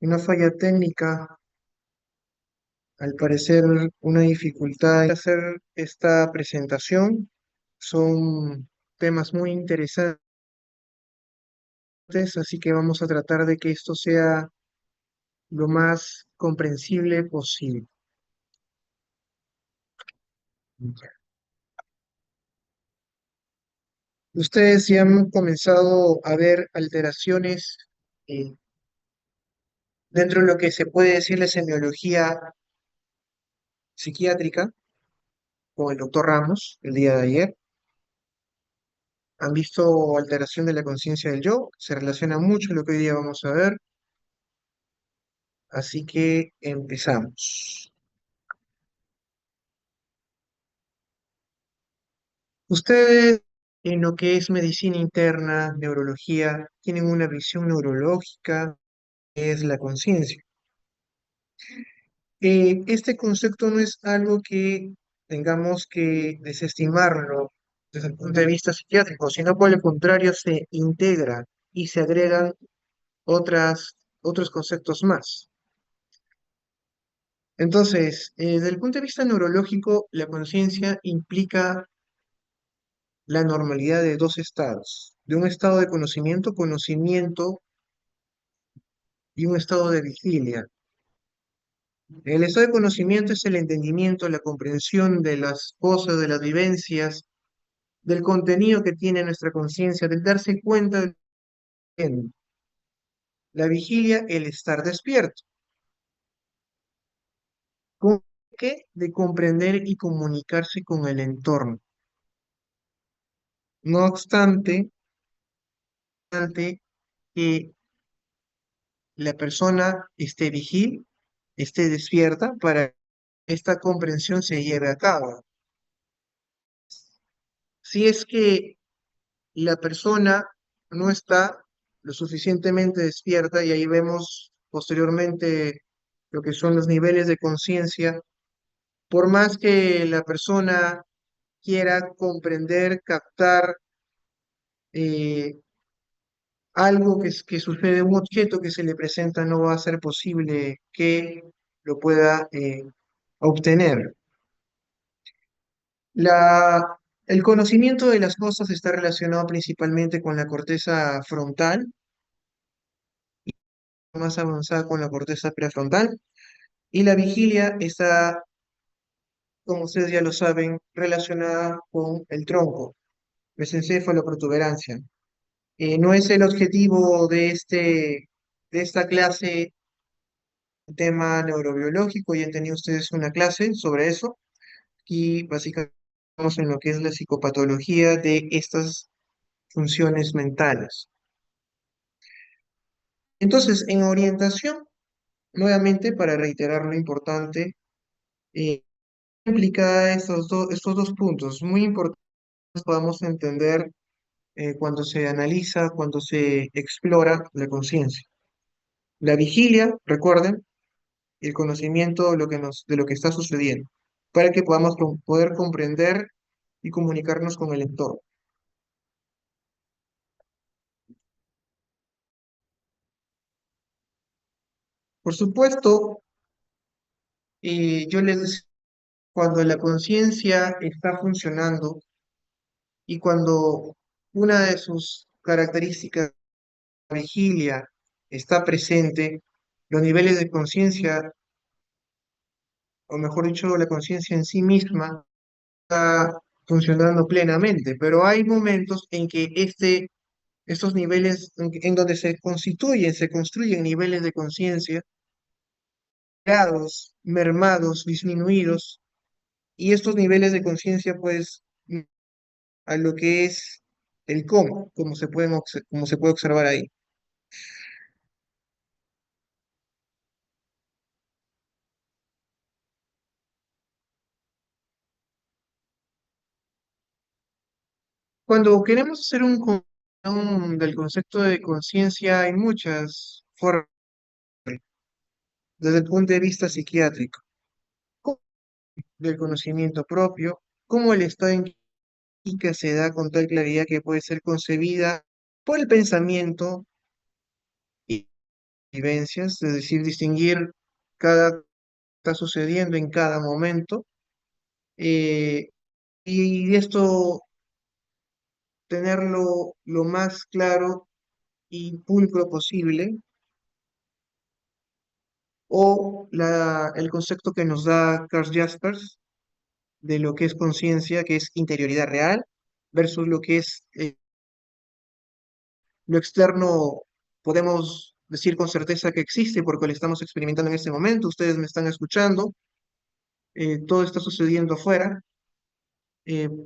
Una falla técnica, al parecer una dificultad en hacer esta presentación. Son temas muy interesantes, así que vamos a tratar de que esto sea lo más comprensible posible. Ustedes ya han comenzado a ver alteraciones eh, dentro de lo que se puede decir la semiología psiquiátrica con el doctor Ramos el día de ayer. Han visto alteración de la conciencia del yo, se relaciona mucho a lo que hoy día vamos a ver, así que empezamos. Ustedes, en lo que es medicina interna, neurología, tienen una visión neurológica, que es la conciencia. Este concepto no es algo que tengamos que desestimarlo desde el punto de vista psiquiátrico, sino por el contrario se integra y se agregan otros conceptos más. Entonces, desde el punto de vista neurológico, la conciencia implica la normalidad de dos estados, de un estado de conocimiento, y un estado de vigilia. El estado de conocimiento es el entendimiento, la comprensión de las cosas, de las vivencias, del contenido que tiene nuestra conciencia, del darse cuenta de lo que tiene. La vigilia, el estar despierto. ¿Con qué? De comprender y comunicarse con el entorno. No obstante, que la persona esté vigil, esté despierta para que esta comprensión se lleve a cabo. Si es que la persona no está lo suficientemente despierta, y ahí vemos posteriormente lo que son los niveles de conciencia, por más que la persona quiera comprender, captar eh, algo que sucede, un objeto que se le presenta, no va a ser posible que lo pueda obtener. El conocimiento de las cosas está relacionado principalmente con la corteza frontal, más avanzada con la corteza prefrontal, y la vigilia está, como ustedes ya lo saben, relacionada con el tronco, mesencéfalo, protuberancia. No es el objetivo de esta clase tema neurobiológico, ya han tenido ustedes una clase sobre eso, y básicamente estamos en lo que es la psicopatología de estas funciones mentales. Entonces, en orientación, nuevamente para reiterar lo importante, eh, implica estos dos puntos, muy importantes podamos entender cuando se analiza, cuando se explora la conciencia. La vigilia, recuerden, el conocimiento de lo que está sucediendo, para que podamos poder comprender y comunicarnos con el entorno. Por supuesto, yo les decía, cuando la conciencia está funcionando y cuando una de sus características, la vigilia, está presente, los niveles de conciencia, o mejor dicho, la conciencia en sí misma, está funcionando plenamente, pero hay momentos en que estos niveles, en donde se constituyen, se construyen niveles de conciencia, grados, mermados, disminuidos, y estos niveles de conciencia, pues, a lo que es el coma, como se puede observar ahí. Cuando queremos hacer del concepto de conciencia, hay muchas formas desde el punto de vista psiquiátrico, como del conocimiento propio, cómo el estado en que se da con tal claridad que puede ser concebida por el pensamiento vivencias, es decir, distinguir cada está sucediendo en cada momento, eh, y esto tenerlo lo más claro y pulcro posible, o el concepto que nos da Karl Jaspers de lo que es conciencia, que es interioridad real, versus lo que es lo externo, podemos decir con certeza que existe porque lo estamos experimentando en este momento, ustedes me están escuchando, todo está sucediendo afuera,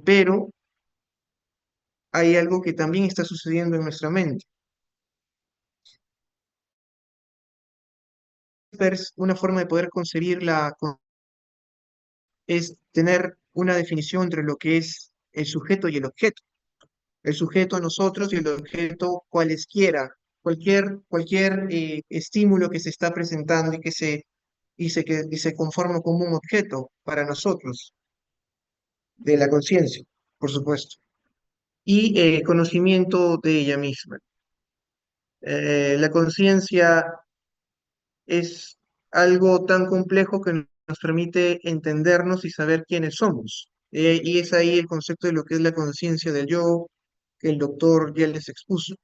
pero hay algo que también está sucediendo en nuestra mente. Una forma de poder concebir es tener una definición entre lo que es el sujeto y el objeto. El sujeto nosotros y el objeto cualesquiera, cualquier estímulo que se está presentando y se conforma como un objeto para nosotros, de la conciencia, por supuesto, y conocimiento de ella misma. La conciencia es algo tan complejo que nos permite entendernos y saber quiénes somos. Y es ahí el concepto de lo que es la conciencia del yo, que el doctor ya les expuso.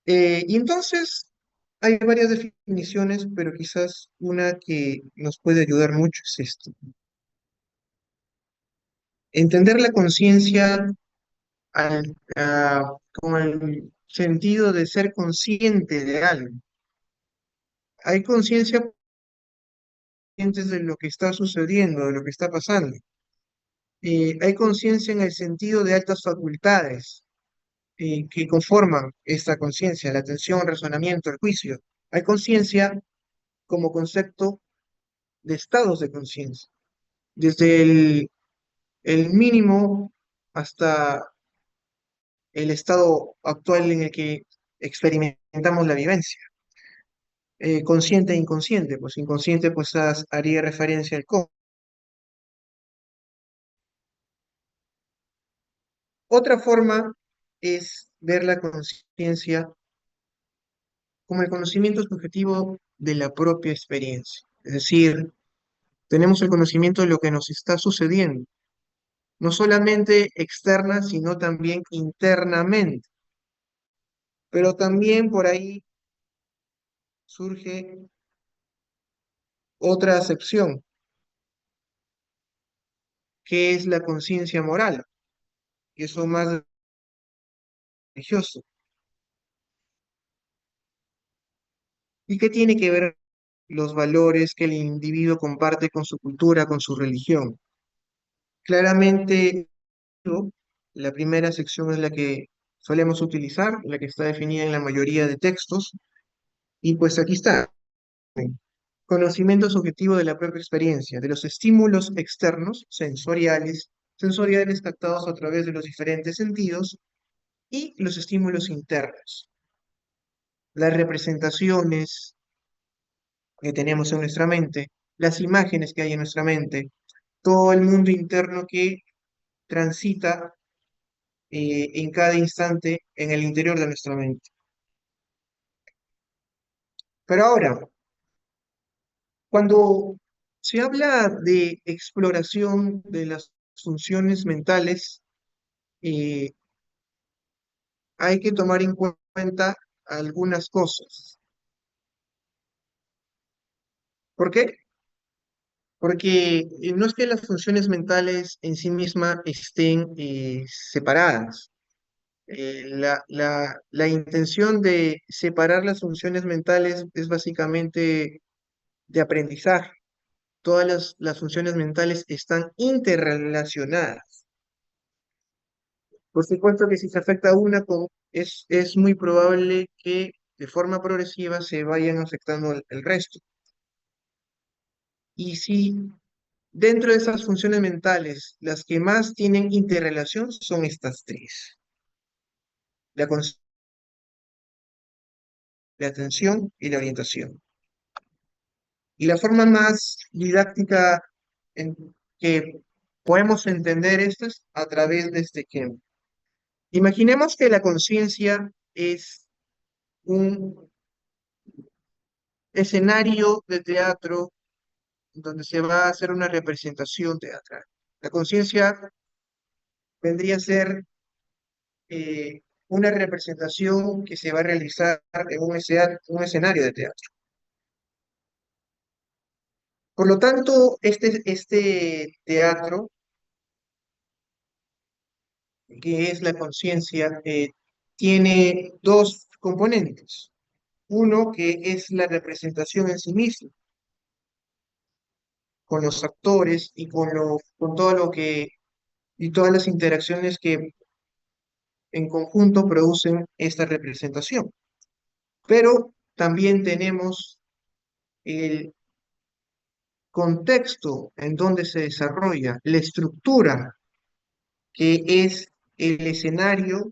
Y entonces hay varias definiciones, pero quizás una que nos puede ayudar mucho es esto. Entender la conciencia como el sentido de ser consciente de algo. Hay conciencia conscientes de lo que está sucediendo, de lo que está pasando. Hay conciencia en el sentido de altas facultades que conforman esta conciencia, la atención, el razonamiento, el juicio. Hay conciencia como concepto de estados de conciencia, desde el mínimo hasta el estado actual en el que experimentamos la vivencia. Consciente e inconsciente, pues inconsciente pues haría referencia al cómo. Otra forma es ver la conciencia como el conocimiento subjetivo de la propia experiencia. Es decir, tenemos el conocimiento de lo que nos está sucediendo, no solamente externa, sino también internamente. Pero también por ahí surge otra acepción, que es la conciencia moral, que eso más religioso. ¿Y qué tiene que ver los valores que el individuo comparte con su cultura, con su religión? Claramente, la primera sección es la que solemos utilizar, la que está definida en la mayoría de textos, y pues aquí está. Conocimiento subjetivo de la propia experiencia, de los estímulos externos, sensoriales captados a través de los diferentes sentidos, y los estímulos internos, las representaciones que tenemos en nuestra mente, las imágenes que hay en nuestra mente, todo el mundo interno que transita en cada instante en el interior de nuestra mente. Pero ahora, cuando se habla de exploración de las funciones mentales, eh, hay que tomar en cuenta algunas cosas. ¿Por qué? Porque no es que las funciones mentales en sí mismas estén separadas. La intención de separar las funciones mentales es básicamente de aprendizaje. Todas las funciones mentales están interrelacionadas. Por supuesto que si se afecta una, es muy probable que de forma progresiva se vayan afectando el resto. Y si dentro de esas funciones mentales, las que más tienen interrelación son estas tres: la la atención y la orientación. Y la forma más didáctica en que podemos entender esto es a través de este ejemplo. Imaginemos que la conciencia es un escenario de teatro donde se va a hacer una representación teatral. La conciencia vendría a ser una representación que se va a realizar en un escenario de teatro. Por lo tanto, este teatro, que es la conciencia, tiene dos componentes. Uno que es la representación en sí misma, con los actores y con todo lo que, y todas las interacciones que en conjunto producen esta representación. Pero también tenemos el contexto en donde se desarrolla, la estructura, que es el escenario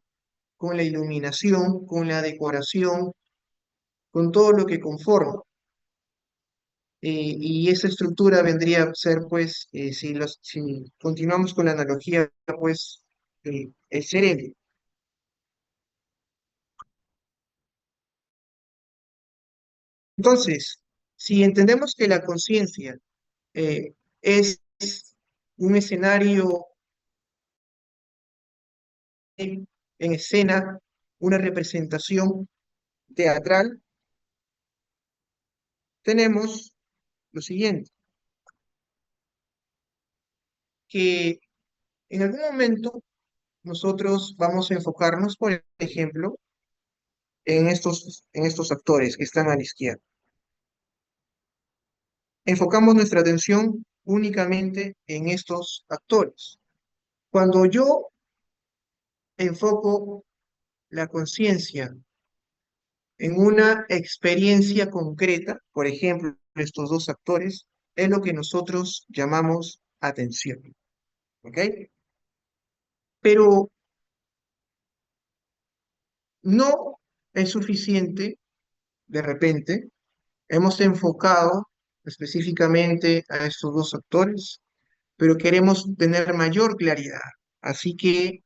con la iluminación, con la decoración, con todo lo que conforma. Y esa estructura vendría a ser, pues, si continuamos con la analogía, pues, el cerebro. Entonces, si entendemos que la conciencia es un escenario en escena, una representación teatral, tenemos lo siguiente, que en algún momento nosotros vamos a enfocarnos, por ejemplo, en estos actores que están a la izquierda. Enfocamos nuestra atención únicamente en estos actores. Cuando yo enfoco la conciencia en una experiencia concreta, por ejemplo, estos dos actores, es lo que nosotros llamamos atención, ¿ok? Pero no es suficiente, de repente, hemos enfocado específicamente a estos dos actores, pero queremos tener mayor claridad. Así que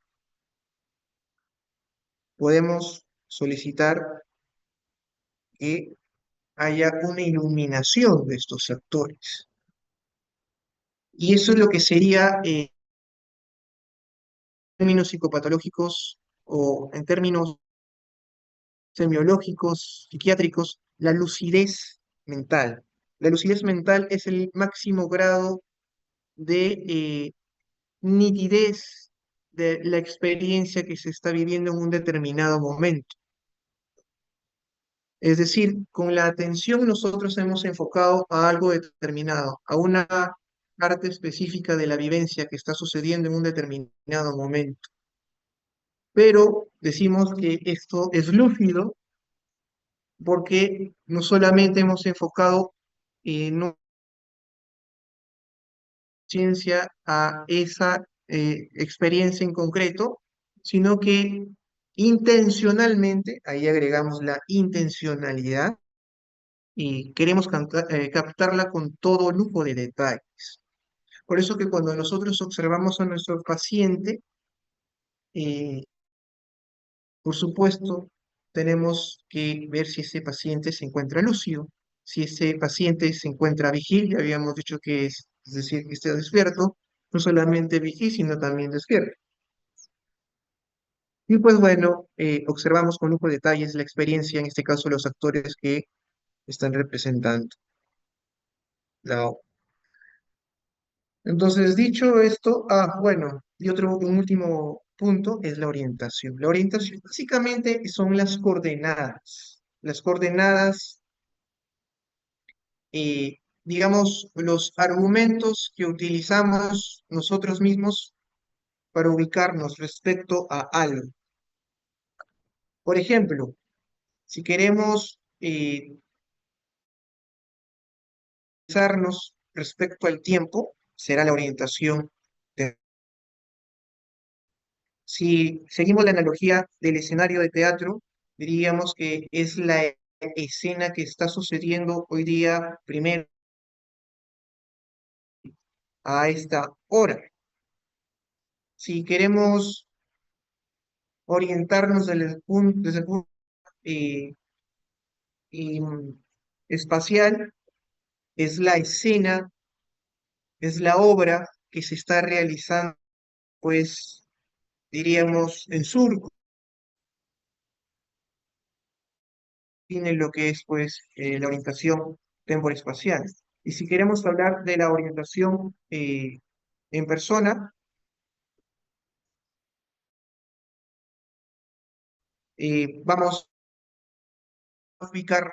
podemos solicitar que haya una iluminación de estos actores. Y eso es lo que sería, en términos psicopatológicos o en términos semiológicos, psiquiátricos, la lucidez mental. La lucidez mental es el máximo grado de nitidez de la experiencia que se está viviendo en un determinado momento. Es decir, con la atención nosotros hemos enfocado a algo determinado, a una parte específica de la vivencia que está sucediendo en un determinado momento. Pero decimos que esto es lúcido porque no solamente hemos enfocado no ciencia a esa experiencia en concreto, sino que intencionalmente, ahí agregamos la intencionalidad, y queremos captarla con todo lujo de detalles. Por eso que cuando nosotros observamos a nuestro paciente, eh, por supuesto, tenemos que ver si ese paciente se encuentra lúcido, si ese paciente se encuentra vigil, ya habíamos dicho que es decir, que esté despierto, no solamente vigil, sino también despierto. Y pues bueno, observamos con lujo de detalles la experiencia, en este caso los actores que están representando la obra. Entonces, dicho esto, bueno, y un último punto es la orientación. La orientación básicamente son las coordenadas. Las coordenadas, digamos, los argumentos que utilizamos nosotros mismos para ubicarnos respecto a algo. Por ejemplo, si queremos pensarnos respecto al tiempo, será la orientación. Si seguimos la analogía del escenario de teatro, diríamos que es la escena que está sucediendo hoy día, primero a esta hora. Si queremos orientarnos desde el punto eh, y, espacial, es la escena, es la obra que se está realizando, pues, diríamos, en surco, tiene lo que es, pues, la orientación temporoespacial. Y si queremos hablar de la orientación en persona, vamos a ubicar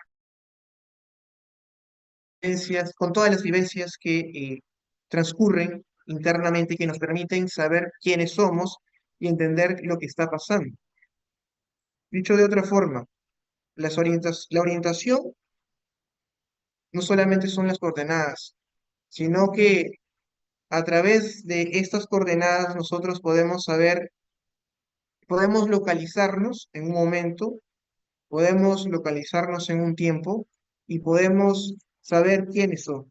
con todas las vivencias que transcurren internamente y que nos permiten saber quiénes somos y entender lo que está pasando. Dicho de otra forma, la orientación no solamente son las coordenadas, sino que a través de estas coordenadas nosotros podemos saber, podemos localizarnos en un momento, podemos localizarnos en un tiempo y podemos saber quiénes son.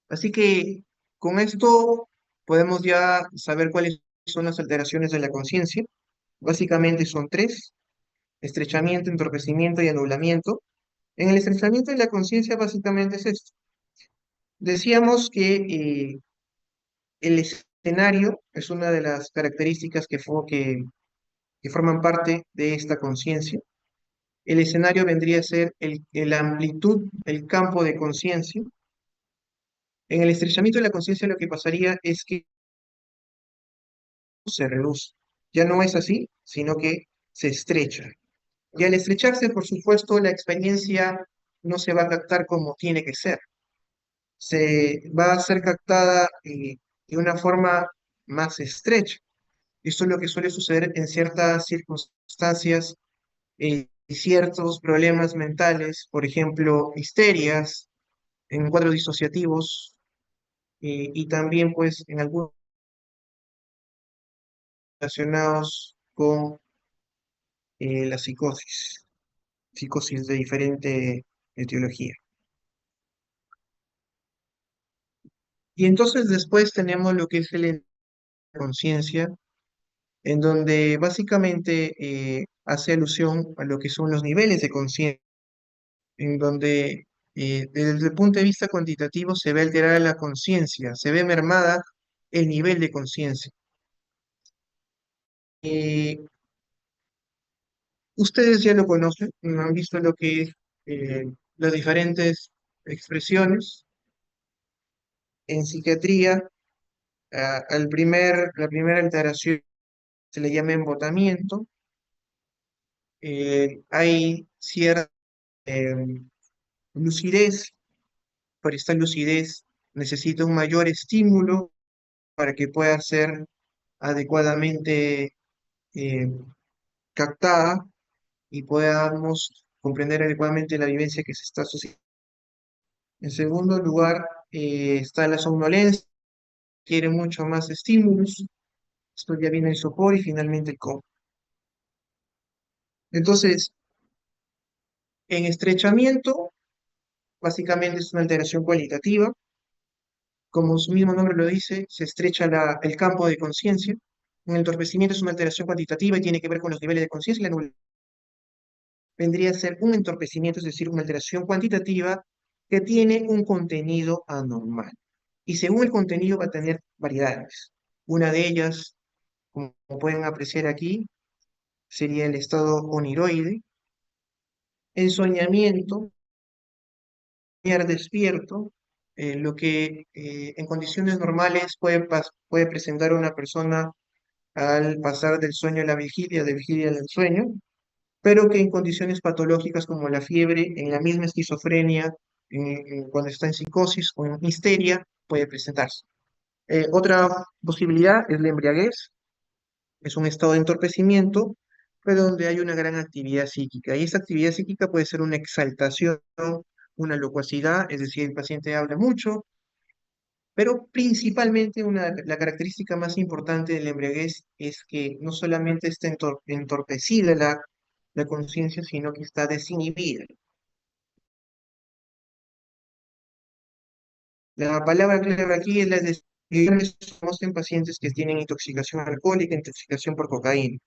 Así que con esto podemos ya saber cuáles son las alteraciones de la conciencia. Básicamente son tres: estrechamiento, entorpecimiento y anulamiento. En el estrechamiento de la conciencia básicamente es esto. Decíamos que el escenario es una de las características que forman parte de esta conciencia. El escenario vendría a ser la amplitud, el campo de conciencia. En el estrechamiento de la conciencia lo que pasaría es que se reduce. Ya no es así, sino que se estrecha. Y al estrecharse, por supuesto, la experiencia no se va a captar como tiene que ser. Se va a ser captada de una forma más estrecha. Esto es lo que suele suceder en ciertas circunstancias y ciertos problemas mentales, por ejemplo, histerias, en cuadros disociativos y también pues en algunos relacionados con la psicosis, psicosis de diferente etiología. Y entonces después tenemos lo que es el conciencia, en donde básicamente hace alusión a lo que son los niveles de conciencia, en donde desde el punto de vista cuantitativo se ve alterada la conciencia, se ve mermada el nivel de conciencia. Eh, Ustedes ya lo conocen, han visto lo que es las diferentes expresiones en psiquiatría. La primera alteración se le llama embotamiento. Hay cierta lucidez, pero esta lucidez necesita un mayor estímulo para que pueda ser adecuadamente eh, captada y podamos comprender adecuadamente la vivencia que se está sucediendo. En segundo lugar, está la somnolencia, quiere mucho más estímulos. Después ya viene el sopor y finalmente el coma. Entonces, en estrechamiento, básicamente es una alteración cualitativa. Como su mismo nombre lo dice, se estrecha el campo de conciencia. Un entorpecimiento es una alteración cuantitativa y tiene que ver con los niveles de conciencia. La nula vendría a ser un entorpecimiento, es decir, una alteración cuantitativa que tiene un contenido anormal. Y según el contenido va a tener variedades. Una de ellas, como pueden apreciar aquí, sería el estado oniroide, ensoñamiento, soñar despierto, lo que en condiciones normales puede presentar una persona al pasar del sueño a la vigilia, de vigilia al sueño, pero que en condiciones patológicas como la fiebre, en la misma esquizofrenia, cuando está en psicosis o en histeria, puede presentarse. Otra posibilidad es la embriaguez, es un estado de entorpecimiento, pero donde hay una gran actividad psíquica. Y esta actividad psíquica puede ser una exaltación, una locuacidad, es decir, el paciente habla mucho, pero principalmente la característica más importante de la embriaguez es que no solamente está entorpecida la conciencia, sino que está desinhibida. La palabra clave aquí es la desinhibición. y estamos en pacientes que tienen intoxicación alcohólica, intoxicación por cocaína.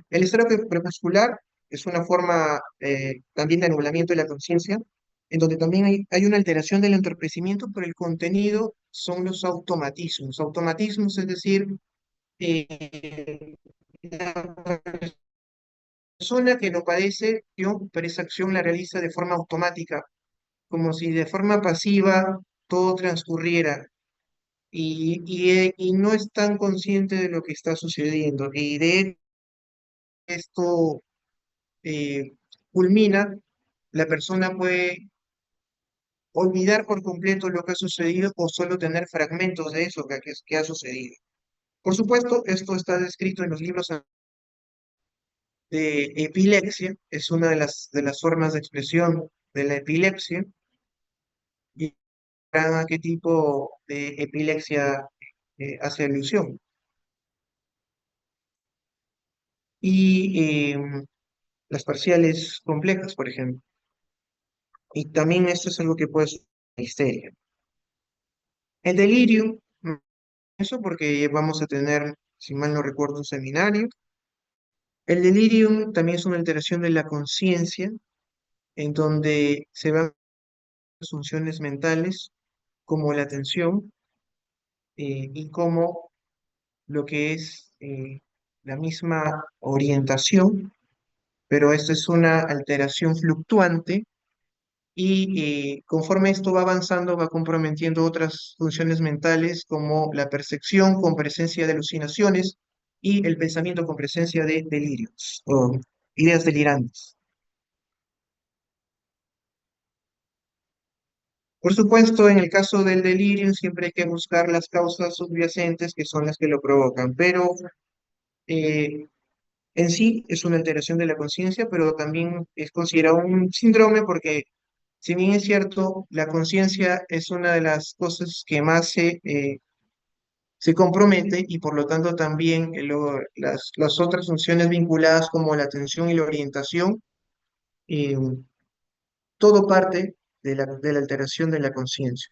El estado crepuscular es una forma también de anulamiento de la conciencia, en donde también hay una alteración del entorpecimiento, pero el contenido son los automatismos. Automatismos, es decir, la persona que lo padece, pero esa acción la realiza de forma automática, como si de forma pasiva todo transcurriera y no es tan consciente de lo que está sucediendo. Y de esto eh, culmina, la persona puede olvidar por completo lo que ha sucedido o solo tener fragmentos de eso que ha sucedido. Por supuesto, esto está descrito en los libros de epilepsia, es una de las formas de expresión de la epilepsia, y a qué tipo de epilepsia hace alusión. Y las parciales complejas, por ejemplo. Y también esto es algo que puede ser histeria. El delirio, eso porque vamos a tener, si mal no recuerdo, un seminario. El delirium también es una alteración de la conciencia, en donde se van las funciones mentales, como la atención y como lo que es la misma orientación, pero esto es una alteración fluctuante y conforme esto va avanzando va comprometiendo otras funciones mentales como la percepción con presencia de alucinaciones y el pensamiento con presencia de delirios o ideas delirantes. Por supuesto, en el caso del delirio siempre hay que buscar las causas subyacentes que son las que lo provocan, pero eh, en sí es una alteración de la conciencia, pero también es considerado un síndrome porque si bien es cierto, la conciencia es una de las cosas que más se compromete y por lo tanto también las otras funciones vinculadas como la atención y la orientación, eh, todo parte de la alteración de la conciencia.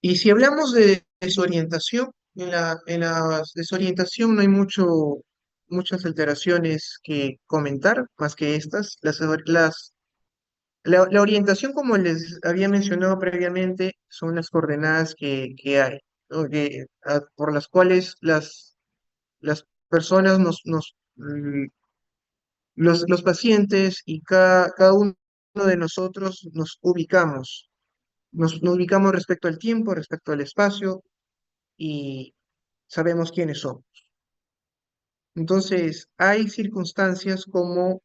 Y si hablamos de desorientación, en la desorientación no hay muchas alteraciones que comentar, más que estas. La orientación, como les había mencionado previamente, son las coordenadas que hay, ¿no? Por las cuales las personas los pacientes y cada uno de nosotros nos ubicamos respecto al tiempo, respecto al espacio y sabemos quiénes somos. Entonces, hay circunstancias como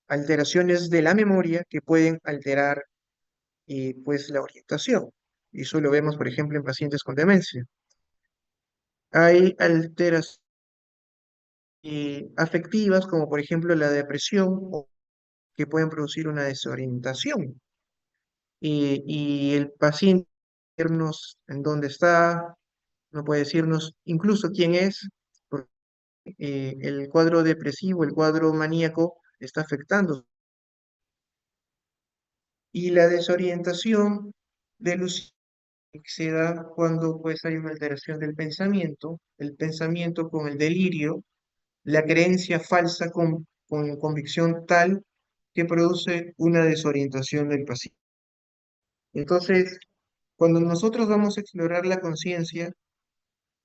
alteraciones de la memoria que pueden alterar pues la orientación. Y eso lo vemos, por ejemplo, en pacientes con demencia. Hay alteraciones afectivas, como por ejemplo la depresión, que pueden producir una desorientación. Y el paciente decirnos en dónde está, no puede decirnos incluso quién es, porque el cuadro depresivo, el cuadro maníaco está afectando. Y la desorientación de Lucía se da cuando pues hay una alteración del pensamiento, el pensamiento con el delirio, la creencia falsa con convicción tal que produce una desorientación del paciente. Entonces, cuando nosotros vamos a explorar la conciencia,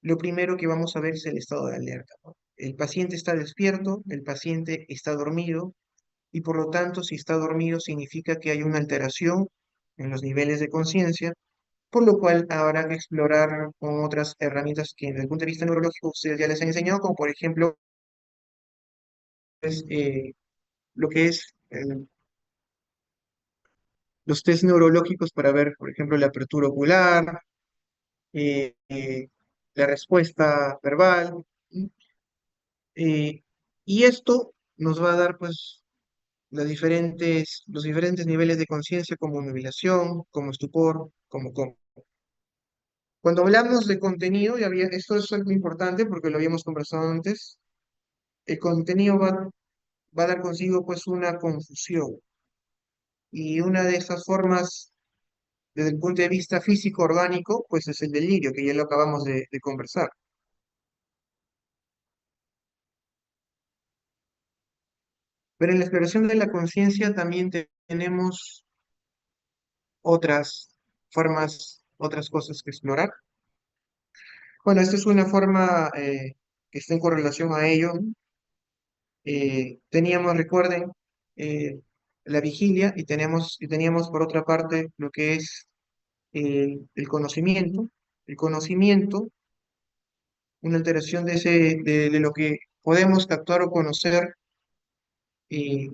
lo primero que vamos a ver es el estado de alerta, ¿no? El paciente está despierto, el paciente está dormido, y por lo tanto, si está dormido, significa que hay una alteración en los niveles de conciencia, por lo cual habrá que explorar con otras herramientas que desde el punto de vista neurológico ustedes ya les han enseñado, como por ejemplo pues, lo que es los test neurológicos para ver, por ejemplo, la apertura ocular, eh, eh, la respuesta verbal, ¿sí? Y esto nos va a dar pues los diferentes niveles de conciencia como nubilación, como estupor, como coma. Cuando hablamos de contenido, esto es algo importante porque lo habíamos conversado antes, el contenido va a dar consigo pues una confusión y una de esas formas desde el punto de vista físico orgánico, pues es el delirio, que ya lo acabamos de conversar. Pero en la exploración de la conciencia también tenemos otras formas, otras cosas que explorar. Bueno, esta es una forma que está en correlación a ello. Teníamos, recuerden, eh, la vigilia y teníamos por otra parte lo que es el conocimiento. El conocimiento, una alteración de lo que podemos captar o conocer eh,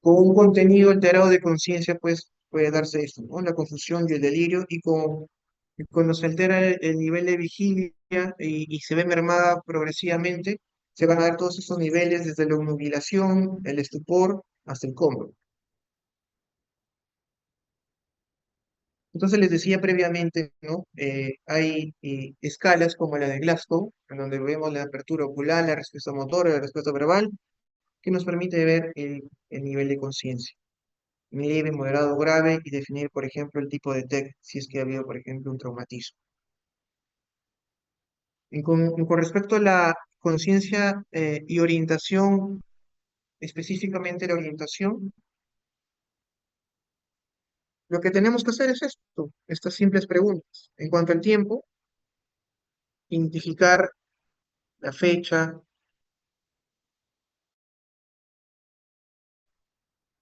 con un contenido alterado de conciencia, pues puede darse esto, ¿no? La confusión y el delirio, y cuando se altera el nivel de vigilia y se ve mermada progresivamente, se van a dar todos estos niveles desde la obnubilación, el estupor, hasta el coma. Entonces les decía previamente, ¿no? Hay escalas como la de Glasgow, en donde vemos la apertura ocular, la respuesta motora, la respuesta verbal, que nos permite ver el nivel de conciencia. Leve, moderado, grave, y definir, por ejemplo, el tipo de TEC, si es que ha habido, por ejemplo, un traumatismo. Con respecto a la conciencia y orientación, específicamente la orientación, lo que tenemos que hacer es esto, estas simples preguntas. En cuanto al tiempo, identificar la fecha,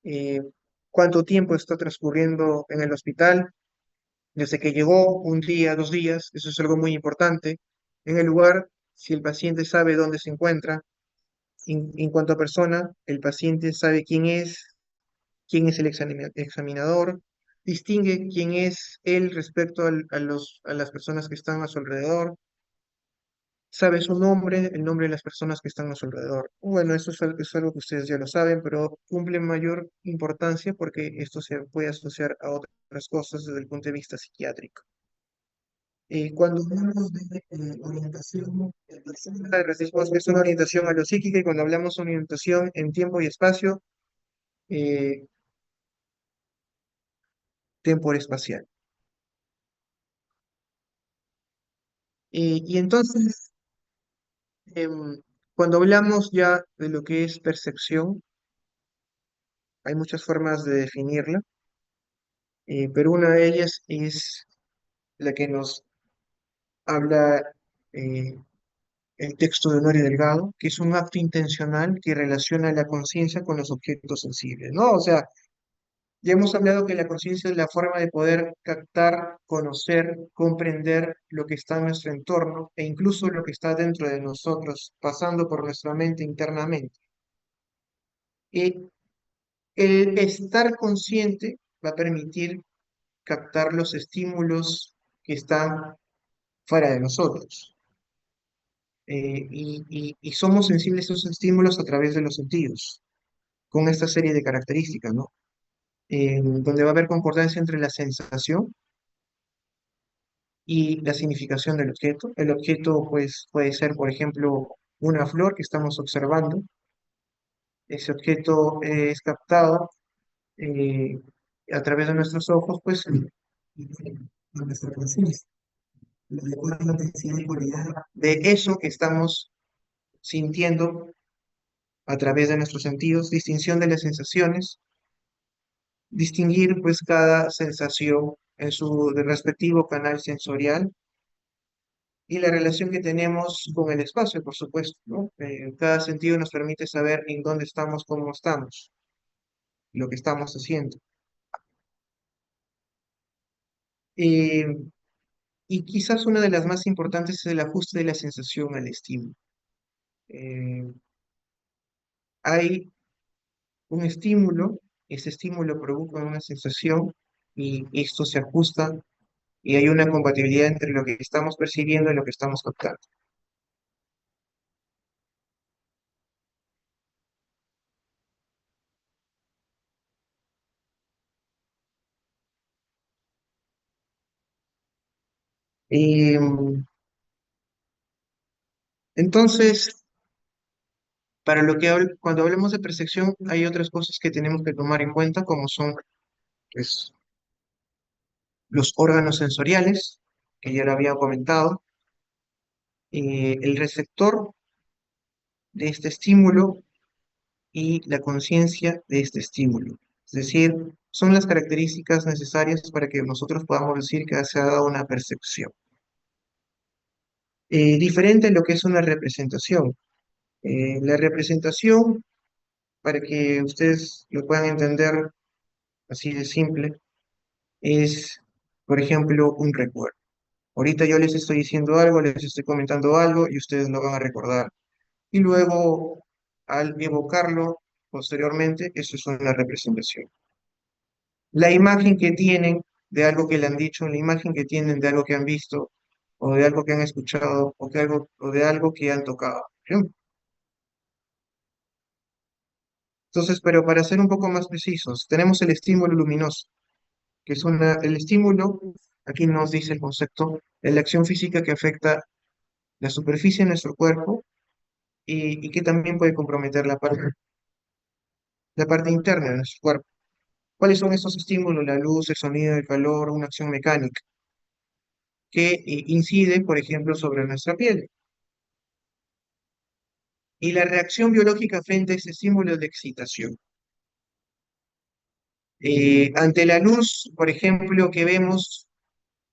eh, cuánto tiempo está transcurriendo en el hospital, desde que llegó, un día, 2 días, eso es algo muy importante. En el lugar, si el paciente sabe dónde se encuentra. En cuanto a persona, el paciente sabe quién es el examinador, distingue quién es él respecto a las personas que están a su alrededor, sabe su nombre, el nombre de las personas que están a su alrededor. Bueno, eso es algo que ustedes ya lo saben, pero cumple mayor importancia porque esto se puede asociar a otras cosas desde el punto de vista psiquiátrico. Cuando hablamos de orientación, decimos que es una orientación a lo psíquico, y cuando hablamos de orientación en tiempo y espacio, eh, espacial. Y entonces, cuando hablamos ya de lo que es percepción, hay muchas formas de definirla, pero una de ellas es la que nos habla eh, el texto de Honorio Delgado, que es un acto intencional que relaciona la conciencia con los objetos sensibles, ¿no? O sea, ya hemos hablado que la conciencia es la forma de poder captar, conocer, comprender lo que está en nuestro entorno e incluso lo que está dentro de nosotros, pasando por nuestra mente internamente. Y el estar consciente va a permitir captar los estímulos que están fuera de nosotros. Y somos sensibles a esos estímulos a través de los sentidos, con esta serie de características, ¿no? Donde va a haber concordancia entre la sensación y la significación del objeto. El objeto, pues, puede ser, por ejemplo, una flor que estamos observando. Ese objeto es captado eh, a través de nuestros ojos, pues, y a nuestra conciencia. De acuerdo a la intensidad y cualidad de eso que estamos sintiendo a través de nuestros sentidos, distinción de las sensaciones, distinguir, pues, cada sensación en su respectivo canal sensorial, y la relación que tenemos con el espacio, por supuesto, ¿no? Cada sentido nos permite saber en dónde estamos, cómo estamos, lo que estamos haciendo. Eh, y quizás una de las más importantes es el ajuste de la sensación al estímulo. Eh, Hay un estímulo, ese estímulo provoca una sensación y esto se ajusta y hay una compatibilidad entre lo que estamos percibiendo y lo que estamos captando. Eh, entonces, cuando hablemos de percepción, hay otras cosas que tenemos que tomar en cuenta, como son, pues, los órganos sensoriales, que ya lo había comentado, el receptor de este estímulo y la conciencia de este estímulo. Es decir, son las características necesarias para que nosotros podamos decir que se ha dado una percepción. Diferente a lo que es una representación. La representación, para que ustedes lo puedan entender así de simple, es, por ejemplo, un recuerdo. Ahorita yo les estoy diciendo algo, les estoy comentando algo y ustedes lo van a recordar. Y luego, al evocarlo posteriormente, eso es una representación. La imagen que tienen de algo que le han dicho, la imagen que tienen de algo que han visto, o de algo que han escuchado, o de algo que han tocado. ¿Sí? Entonces, pero para ser un poco más precisos, tenemos el estímulo luminoso, que es el estímulo, aquí nos dice el concepto, de la acción física que afecta la superficie de nuestro cuerpo y que también puede comprometer la parte interna de nuestro cuerpo. ¿Cuáles son estos estímulos? La luz, el sonido, el calor, una acción mecánica que incide, por ejemplo, sobre nuestra piel. Y la reacción biológica frente a ese estímulo de excitación. Ante la luz, por ejemplo, que vemos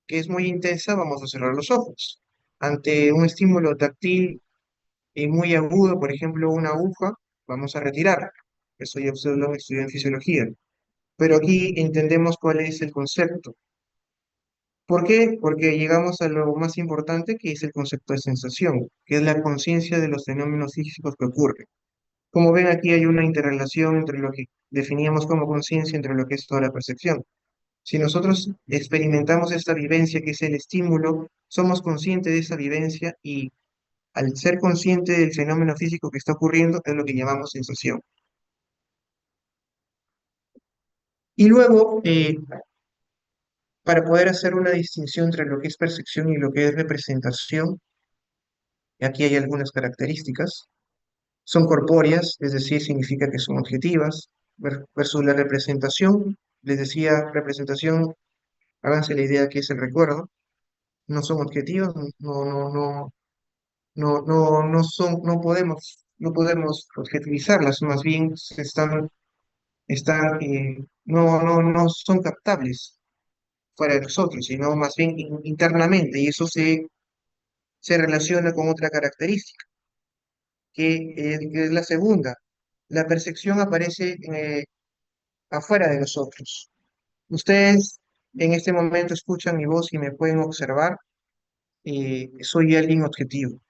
que es muy intensa, vamos a cerrar los ojos. Ante un estímulo táctil muy agudo, por ejemplo, una aguja, vamos a retirarla. Eso ya ustedes lo han estudiado en fisiología. Pero aquí entendemos cuál es el concepto. ¿Por qué? Porque llegamos a lo más importante, que es el concepto de sensación, que es la conciencia de los fenómenos físicos que ocurren. Como ven, aquí hay una interrelación entre lo que definíamos como conciencia, entre lo que es toda la percepción. Si nosotros experimentamos esta vivencia, que es el estímulo, somos conscientes de esa vivencia y al ser consciente del fenómeno físico que está ocurriendo, es lo que llamamos sensación. Y luego, para poder hacer una distinción entre lo que es percepción y lo que es representación, aquí hay algunas características. Son corpóreas, es decir, significa que son objetivas, versus la representación. Les decía, representación, háganse la idea que es el recuerdo, no son objetivos, no podemos objetivizarlas, más bien no son captables fuera de nosotros, sino más bien internamente, y eso se relaciona con otra característica, que es la segunda. La percepción aparece afuera de nosotros. Ustedes en este momento escuchan mi voz y me pueden observar, soy alguien objetivo,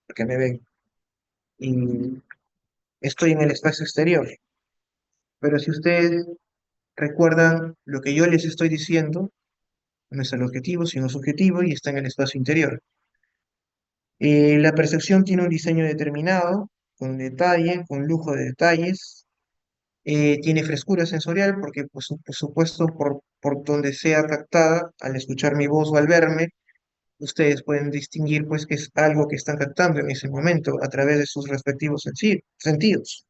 porque me ven, y estoy en el espacio exterior. Pero si ustedes recuerdan lo que yo les estoy diciendo, no es el objetivo, sino subjetivo y está en el espacio interior. La percepción tiene un diseño determinado, con detalle, con lujo de detalles. Tiene frescura sensorial porque, pues, por supuesto, por donde sea captada, al escuchar mi voz o al verme, ustedes pueden distinguir pues que es algo que están captando en ese momento a través de sus respectivos sentidos.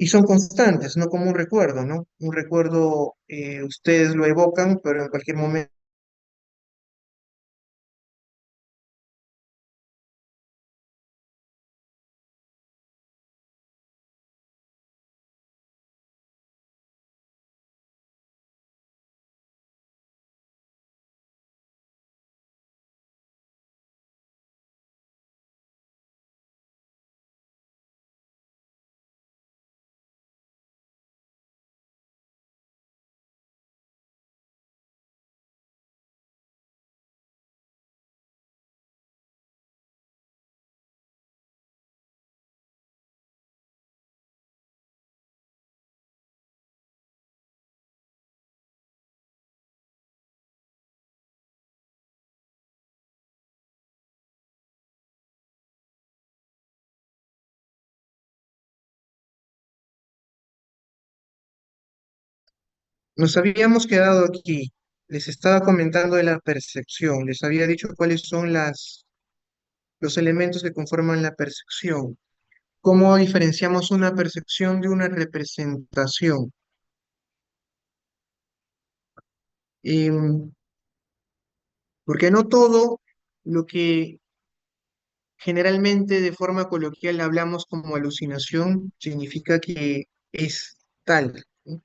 Y son constantes, no como un recuerdo, ¿no? Un recuerdo, ustedes lo evocan, pero en cualquier momento nos habíamos quedado aquí. Les estaba comentando de la percepción, les había dicho cuáles son los elementos que conforman la percepción. ¿Cómo diferenciamos una percepción de una representación? Em, Porque no todo lo que generalmente de forma coloquial hablamos como alucinación significa que es tal, ¿no?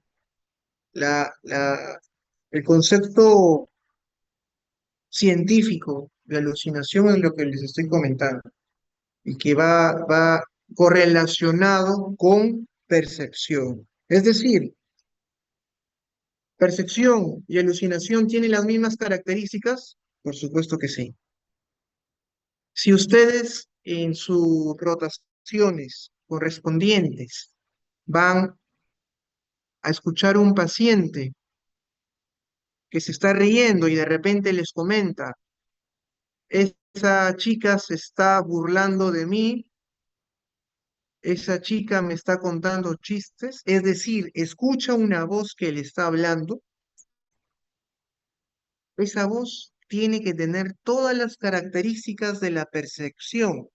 La, la, el concepto científico de alucinación es lo que les estoy comentando y que va correlacionado con percepción. Es decir, ¿percepción y alucinación tienen las mismas características? Por supuesto que sí. Si ustedes en sus rotaciones correspondientes van a escuchar a un paciente que se está riendo y de repente les comenta, esa chica se está burlando de mí, esa chica me está contando chistes, es decir, escucha una voz que le está hablando, esa voz tiene que tener todas las características de la percepción,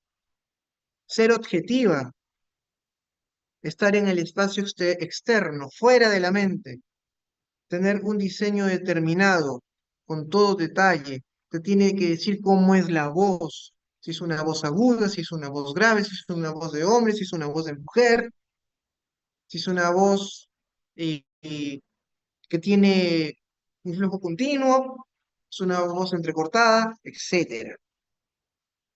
ser objetiva, estar en el espacio externo, fuera de la mente, tener un diseño determinado, con todo detalle. Te tiene que decir cómo es la voz, si es una voz aguda, si es una voz grave, si es una voz de hombre, si es una voz de mujer, si es una voz que tiene un flujo continuo, es una voz entrecortada, etcétera.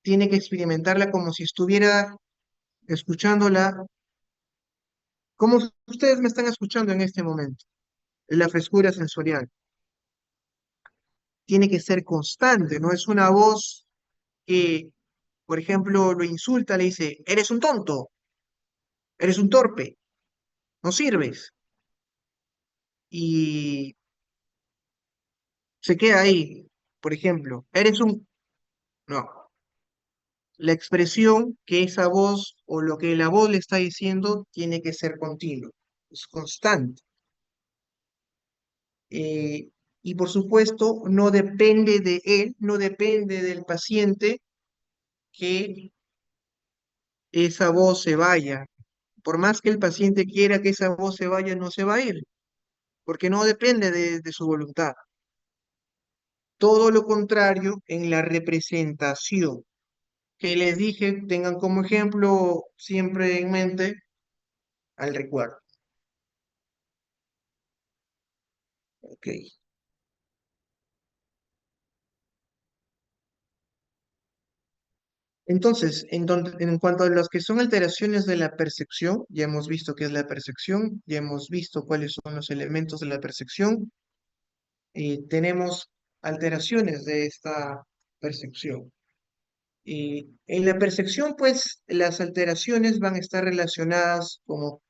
Tiene que experimentarla como si estuviera escuchándola, como ustedes me están escuchando en este momento, la frescura sensorial. Tiene que ser constante, no es una voz que, por ejemplo, lo insulta, le dice, eres un tonto, eres un torpe, no sirves. Y se queda ahí, por ejemplo, eres un... No, la expresión que esa voz o lo que la voz le está diciendo tiene que ser continuo, es constante. Eh, y por supuesto, no depende de él, no depende del paciente que esa voz se vaya. Por más que el paciente quiera que esa voz se vaya, no se va a ir, porque no depende de su voluntad. Todo lo contrario en la representación, que les dije, tengan como ejemplo siempre en mente al recuerdo. Ok. Entonces, en cuanto a las que son alteraciones de la percepción, ya hemos visto qué es la percepción, ya hemos visto cuáles son los elementos de la percepción, tenemos alteraciones de esta percepción. Y en la percepción, pues, las alteraciones van a estar relacionadas como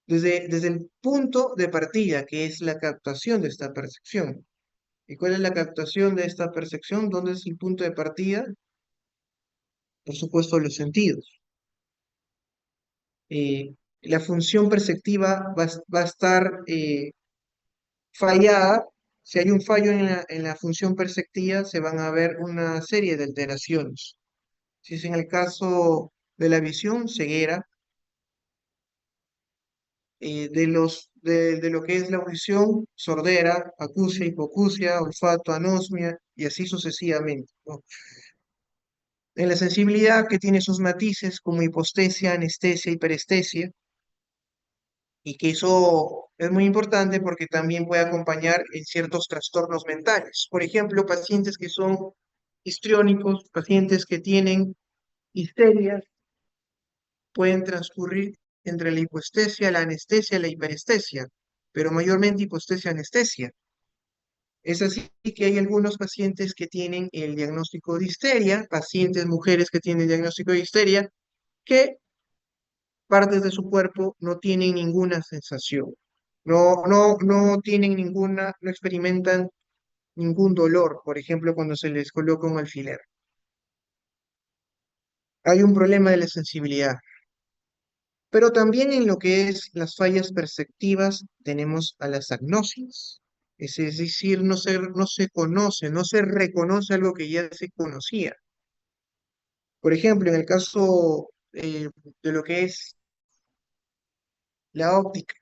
desde el punto de partida, que es la captación de esta percepción. ¿Y cuál es la captación de esta percepción? ¿Dónde es el punto de partida? Por supuesto, los sentidos. La función perceptiva va a estar fallada. Si hay un fallo en la función perceptiva, se van a ver una serie de alteraciones. Si es en el caso de la visión, ceguera, de lo que es la audición, sordera, acusia, hipoacusia, olfato, anosmia, y así sucesivamente, ¿no? En la sensibilidad, que tiene sus matices como hipoestesia, anestesia, hiperestesia, y que eso es muy importante porque también puede acompañar en ciertos trastornos mentales. Por ejemplo, pacientes que son histriónicos, pacientes que tienen histerias, pueden transcurrir entre la hipoestesia, la anestesia y la hiperestesia, pero mayormente hipoestesia-anestesia. Es así que hay algunos pacientes que tienen el diagnóstico de histeria, pacientes mujeres que tienen diagnóstico de histeria, que partes de su cuerpo no tienen ninguna sensación, no tienen ninguna, no experimentan ningún dolor, por ejemplo, cuando se les coloca un alfiler. Hay un problema de la sensibilidad, pero también en lo que es las fallas perceptivas tenemos a las agnosis, es decir, no se conoce, no se reconoce algo que ya se conocía. Por ejemplo, en el caso de lo que es la óptica,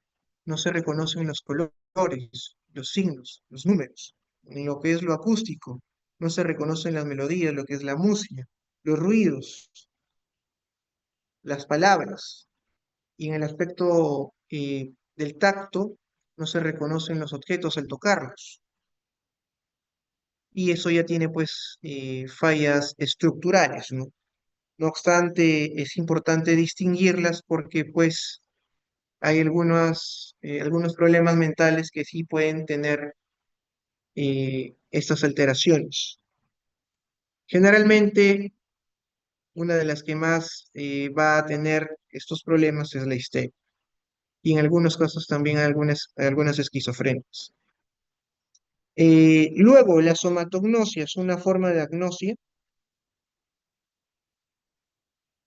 no se reconocen los colores, los signos, los números. En lo que es lo acústico, no se reconocen las melodías, lo que es la música, los ruidos, las palabras. Y en el aspecto del tacto, no se reconocen los objetos al tocarlos. Y eso ya tiene pues fallas estructurales, ¿no? No obstante, es importante distinguirlas porque pues hay algunos problemas mentales que sí pueden tener estas alteraciones. Generalmente, una de las que más va a tener estos problemas es la histeria y en algunos casos también algunas esquizofrenias. Luego, la somatognosia es una forma de agnosia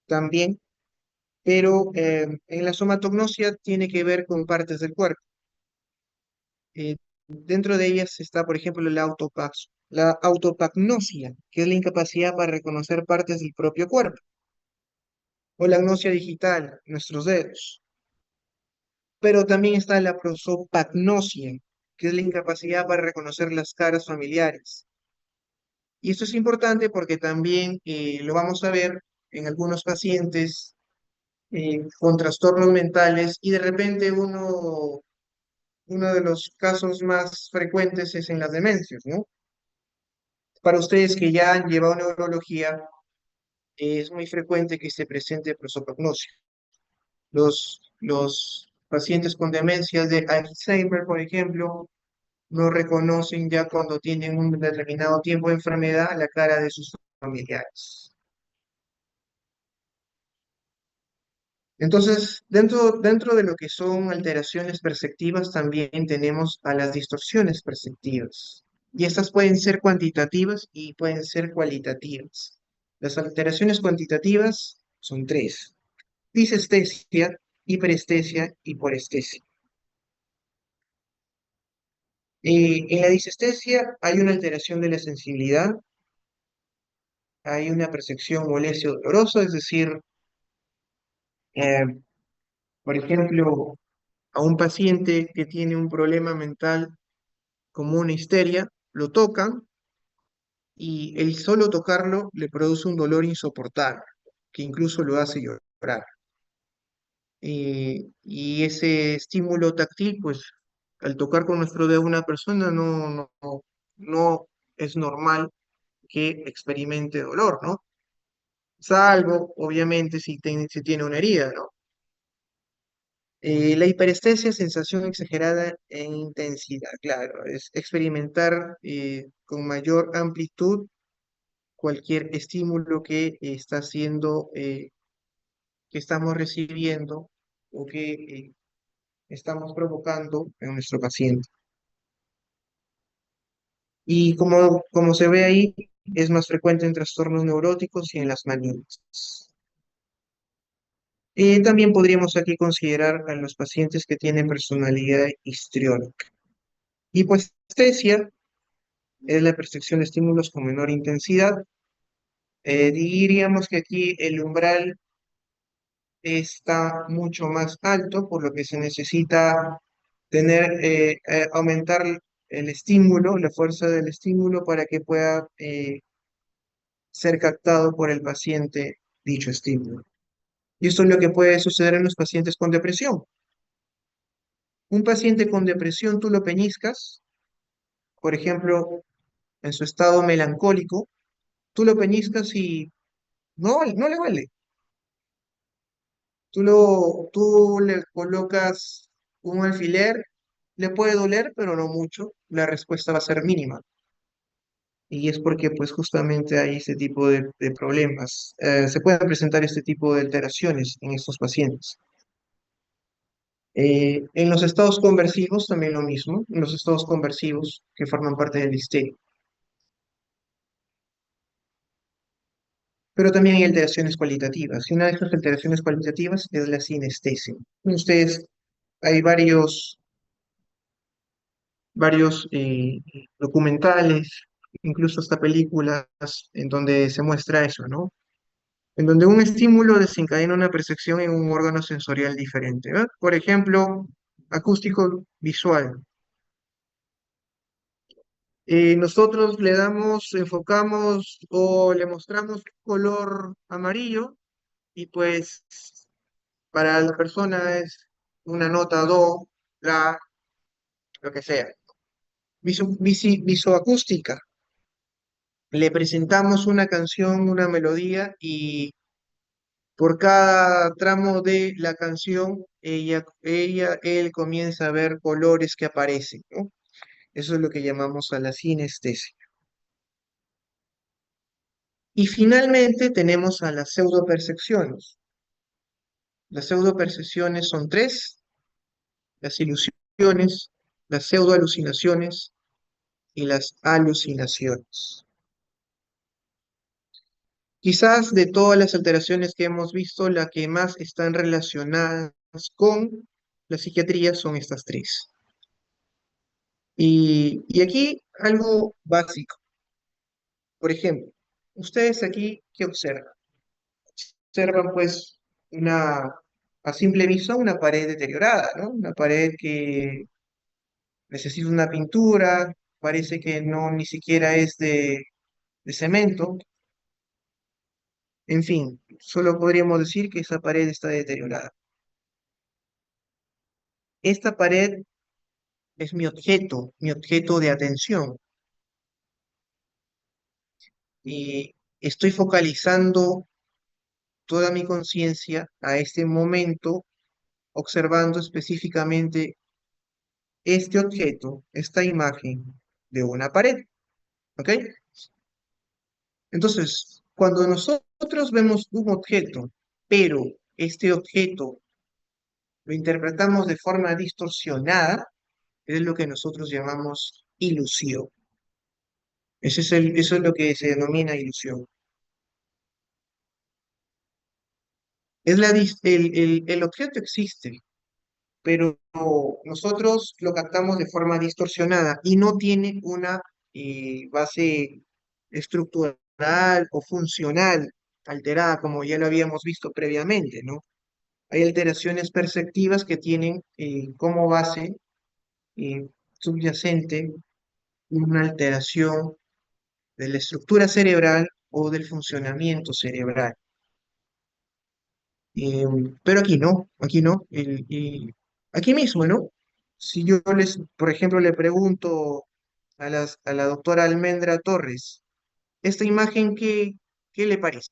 también, pero en la somatognosia tiene que ver con partes del cuerpo. Dentro de ellas está, por ejemplo, la autopagnosia, que es la incapacidad para reconocer partes del propio cuerpo, o la agnosia digital, nuestros dedos. Pero también está la prosopagnosia, que es la incapacidad para reconocer las caras familiares. Y esto es importante porque también lo vamos a ver en algunos pacientes con trastornos mentales y de repente uno de los casos más frecuentes es en las demencias, ¿no? Para ustedes que ya han llevado neurología, es muy frecuente que se presente prosopagnosia. Los pacientes con demencias de Alzheimer, por ejemplo, no reconocen ya cuando tienen un determinado tiempo de enfermedad la cara de sus familiares. Entonces, dentro de lo que son alteraciones perceptivas, también tenemos a las distorsiones perceptivas. Y estas pueden ser cuantitativas y pueden ser cualitativas. Las alteraciones cuantitativas son tres: disestesia, hiperestesia y porestesia. En la disestesia hay una alteración de la sensibilidad, hay una percepción molestia o dolorosa, es decir, eh, por ejemplo, a un paciente que tiene un problema mental como una histeria, lo tocan y el solo tocarlo le produce un dolor insoportable, que incluso lo hace llorar. Y ese estímulo táctil, pues al tocar con nuestro dedo a una persona no es normal que experimente dolor, ¿no? Salvo, obviamente, si tiene una herida, ¿no? La hiperestesia, sensación exagerada en intensidad, claro, es experimentar con mayor amplitud cualquier estímulo que estamos recibiendo o que estamos provocando en nuestro paciente. Y como se ve ahí, es más frecuente en trastornos neuróticos y en las manías. También podríamos aquí considerar a los pacientes que tienen personalidad histriónica. Hipoestesia es la percepción de estímulos con menor intensidad. Diríamos que aquí el umbral está mucho más alto, por lo que se necesita aumentar el estímulo, la fuerza del estímulo para que pueda ser captado por el paciente dicho estímulo. Y esto es lo que puede suceder en los pacientes con depresión. Un paciente con depresión, tú lo peñiscas, por ejemplo, en su estado melancólico, tú lo peñiscas y no le vale. Tú le colocas un alfiler, le puede doler, pero no mucho, la respuesta va a ser mínima. Y es porque pues justamente hay este tipo de problemas. Se pueden presentar este tipo de alteraciones en estos pacientes. En los estados conversivos también lo mismo, en los estados conversivos que forman parte del histerio. Pero también hay alteraciones cualitativas. Y una de estas alteraciones cualitativas es la sinestesia. Ustedes, hay varios documentales, incluso hasta películas en donde se muestra eso, ¿no? En donde un estímulo desencadena una percepción en un órgano sensorial diferente, ¿verdad? Por ejemplo, acústico visual. nosotros le damos, enfocamos o le mostramos color amarillo y pues para la persona es una nota do, la, lo que sea. Visoacústica. Le presentamos una canción, una melodía y por cada tramo de la canción, él comienza a ver colores que aparecen, ¿no? Eso es lo que llamamos a la sinestesia. Y finalmente tenemos a las pseudopercepciones. Las pseudopercepciones son tres: las ilusiones, las pseudoalucinaciones y las alucinaciones. Quizás de todas las alteraciones que hemos visto, la que más están relacionadas con la psiquiatría son estas tres. Y aquí algo básico. Por ejemplo, ustedes aquí, ¿qué observan? Observan pues a simple vista una pared deteriorada, ¿no? Una pared que necesita una pintura, parece que no ni siquiera es de cemento. En fin, solo podríamos decir que esa pared está deteriorada. Esta pared es mi objeto de atención. Y estoy focalizando toda mi conciencia a este momento, observando específicamente este objeto, esta imagen de una pared. ¿Ok? Entonces, cuando nosotros vemos un objeto, pero este objeto lo interpretamos de forma distorsionada, es lo que nosotros llamamos ilusión. Eso es lo que se denomina ilusión. El objeto existe, pero nosotros lo captamos de forma distorsionada y no tiene una base estructural o funcional alterada, como ya lo habíamos visto previamente, ¿no? Hay alteraciones perceptivas que tienen como base eh, subyacente una alteración de la estructura cerebral o del funcionamiento cerebral. Pero aquí no. Aquí mismo, ¿no? Si yo por ejemplo, le pregunto a la doctora Almendra Torres, esta imagen, ¿qué le parece?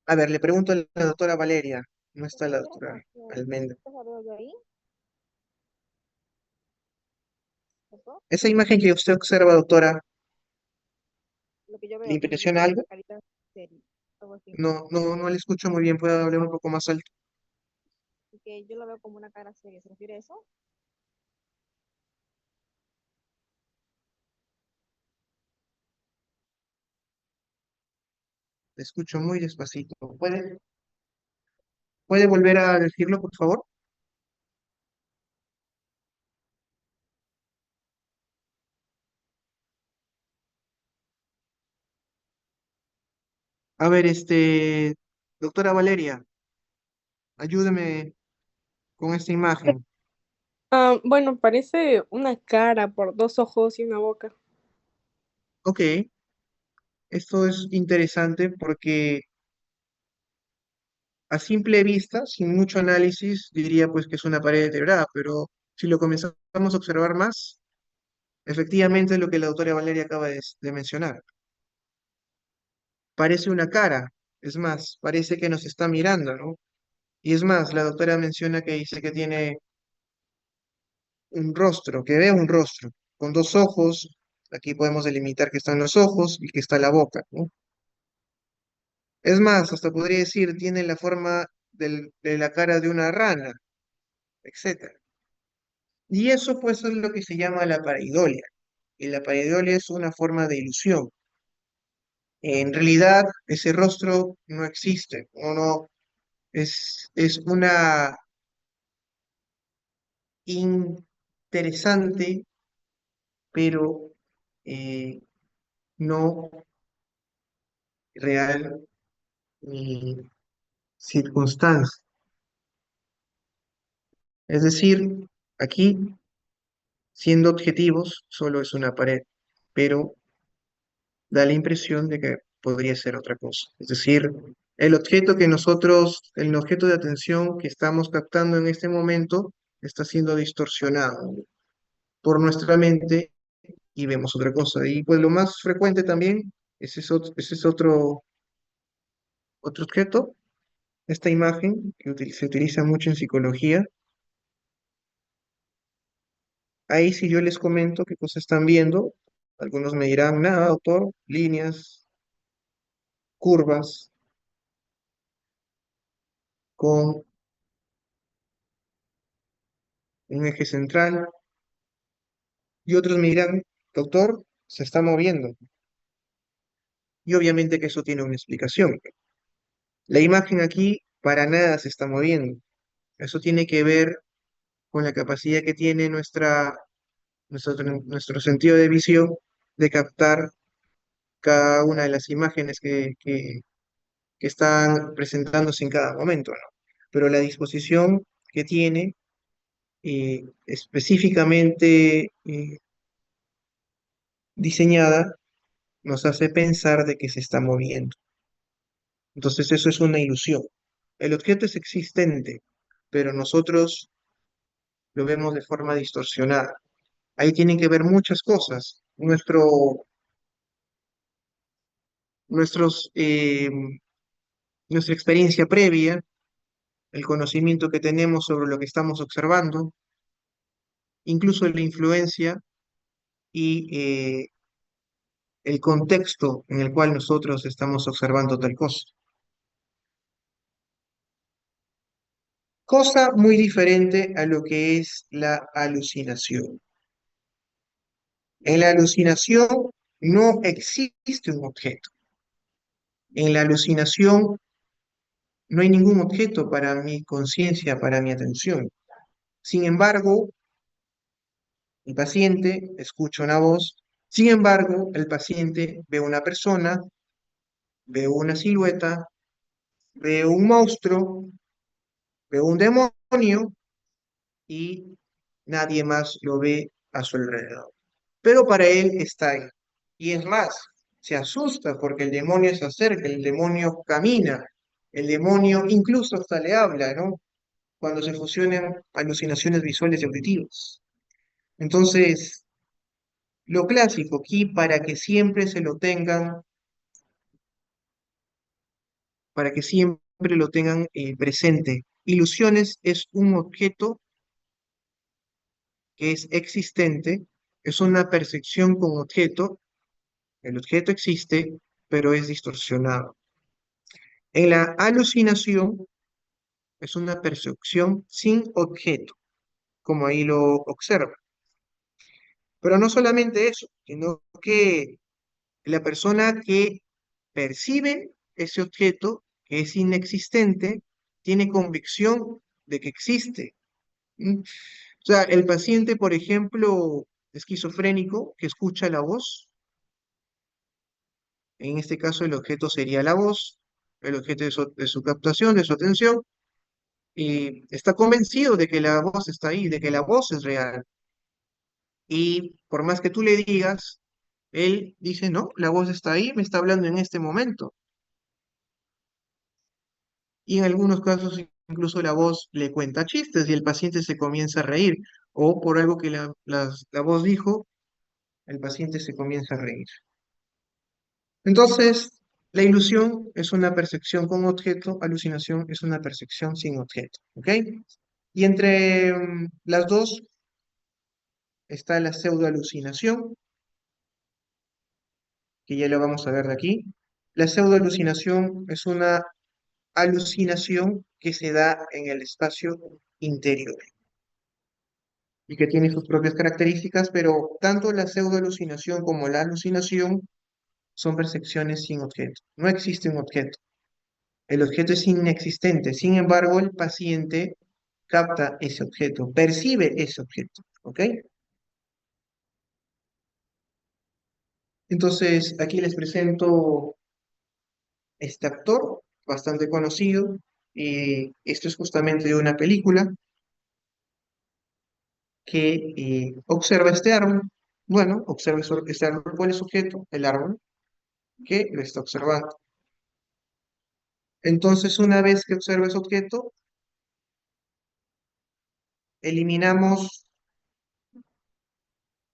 A ver, le pregunto a la doctora Valeria, no está la doctora Almendra. Esa imagen que usted observa, doctora, ¿le impresiona algo? No le escucho muy bien, puede hablar un poco más alto. Le escucho muy despacito. ¿Puede volver a decirlo, por favor? A ver, doctora Valeria, ayúdeme con esta imagen. Bueno, parece una cara por dos ojos y una boca. Ok, esto es interesante porque a simple vista, sin mucho análisis, diría pues que es una pared deteriorada, pero si lo comenzamos a observar más, efectivamente es lo que la doctora Valeria acaba de mencionar. Parece una cara, es más, parece que nos está mirando, ¿no? Y es más, la doctora menciona que dice que tiene un rostro, que ve un rostro, con dos ojos, aquí podemos delimitar que están los ojos y que está la boca, ¿no? Es más, hasta podría decir, tiene la forma de la cara de una rana, etcétera. Y eso pues es lo que se llama la pareidolia. Y la pareidolia es una forma de ilusión. En realidad, ese rostro no existe, o no, es una interesante, pero eh, no real ni circunstancia. Es decir, aquí, siendo objetivos, solo es una pared, pero da la impresión de que podría ser otra cosa. Es decir, el objeto de atención que estamos captando en este momento está siendo distorsionado por nuestra mente y vemos otra cosa. Y pues lo más frecuente también, ese es otro objeto, esta imagen que se utiliza mucho en psicología. Ahí si yo les comento qué cosas están viendo, algunos me dirán, nada, doctor, líneas, curvas, con un eje central, y otros me dirán, doctor, se está moviendo. Y obviamente que eso tiene una explicación. La imagen aquí para nada se está moviendo. Eso tiene que ver con la capacidad que tiene nuestro sentido de visión de captar cada una de las imágenes que están presentándose en cada momento, ¿no? Pero la disposición que tiene específicamente diseñada nos hace pensar de que se está moviendo. Entonces eso es una ilusión. El objeto es existente, pero nosotros lo vemos de forma distorsionada. Ahí tienen que ver muchas cosas. Nuestros, nuestra experiencia previa, el conocimiento que tenemos sobre lo que estamos observando, incluso la influencia y el contexto en el cual nosotros estamos observando tal cosa. Cosa muy diferente a lo que es la alucinación. En la alucinación no existe un objeto. En la alucinación no hay ningún objeto para mi conciencia, para mi atención. Sin embargo, el paciente escucha una voz. Sin embargo, el paciente ve una persona, ve una silueta, ve un monstruo, ve un demonio y nadie más lo ve a su alrededor. Pero para él está ahí. Y es más, se asusta porque el demonio se acerca, el demonio camina, el demonio incluso hasta le habla, ¿no? Cuando se fusionan alucinaciones visuales y auditivas. Entonces, lo clásico aquí, para que siempre se lo tengan, para que siempre lo tengan presente. Ilusiones es un objeto que es existente, es una percepción con objeto. El objeto existe, pero es distorsionado. En la alucinación es una percepción sin objeto, como ahí lo observa. Pero no solamente eso, sino que la persona que percibe ese objeto, que es inexistente, tiene convicción de que existe. ¿Mm? O sea, el paciente, por ejemplo, esquizofrénico, que escucha la voz, en este caso el objeto sería la voz, el objeto de su captación, de su atención, y está convencido de que la voz está ahí, de que la voz es real. Y por más que tú le digas, él dice, no, la voz está ahí, me está hablando en este momento. Y en algunos casos incluso la voz le cuenta chistes y el paciente se comienza a reír. O por algo que la voz dijo, el paciente se comienza a reír. Entonces, la ilusión es una percepción con objeto, alucinación es una percepción sin objeto. ¿Ok? Y entre las dos está la pseudoalucinación, que ya lo vamos a ver de aquí. La pseudoalucinación es una alucinación que se da en el espacio interior y que tiene sus propias características, pero tanto la pseudoalucinación como la alucinación son percepciones sin objeto. No existe un objeto. El objeto es inexistente. Sin embargo, el paciente capta ese objeto, percibe ese objeto, ¿ok? Entonces, aquí les presento este actor, bastante conocido, y esto es justamente de una película que observa este árbol. Bueno, observa este árbol. ¿Cuál es el sujeto? El árbol que lo está observando. Entonces, una vez que observa ese objeto, eliminamos,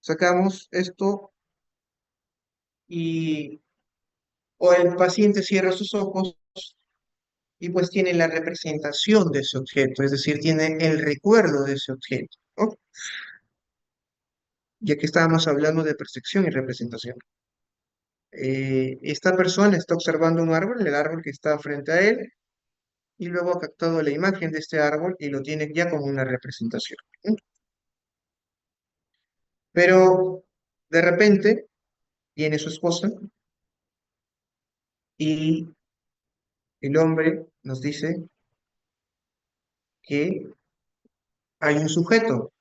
sacamos esto y o el paciente cierra sus ojos y pues tiene la representación de ese objeto, es decir, tiene el recuerdo de ese objeto, ¿no? Ya que estábamos hablando de percepción y representación. Esta persona está observando un árbol, el árbol que está frente a él, y luego ha captado la imagen de este árbol y lo tiene ya como una representación. ¿No? Pero de repente viene su esposa y el hombre nos dice que hay un sujeto,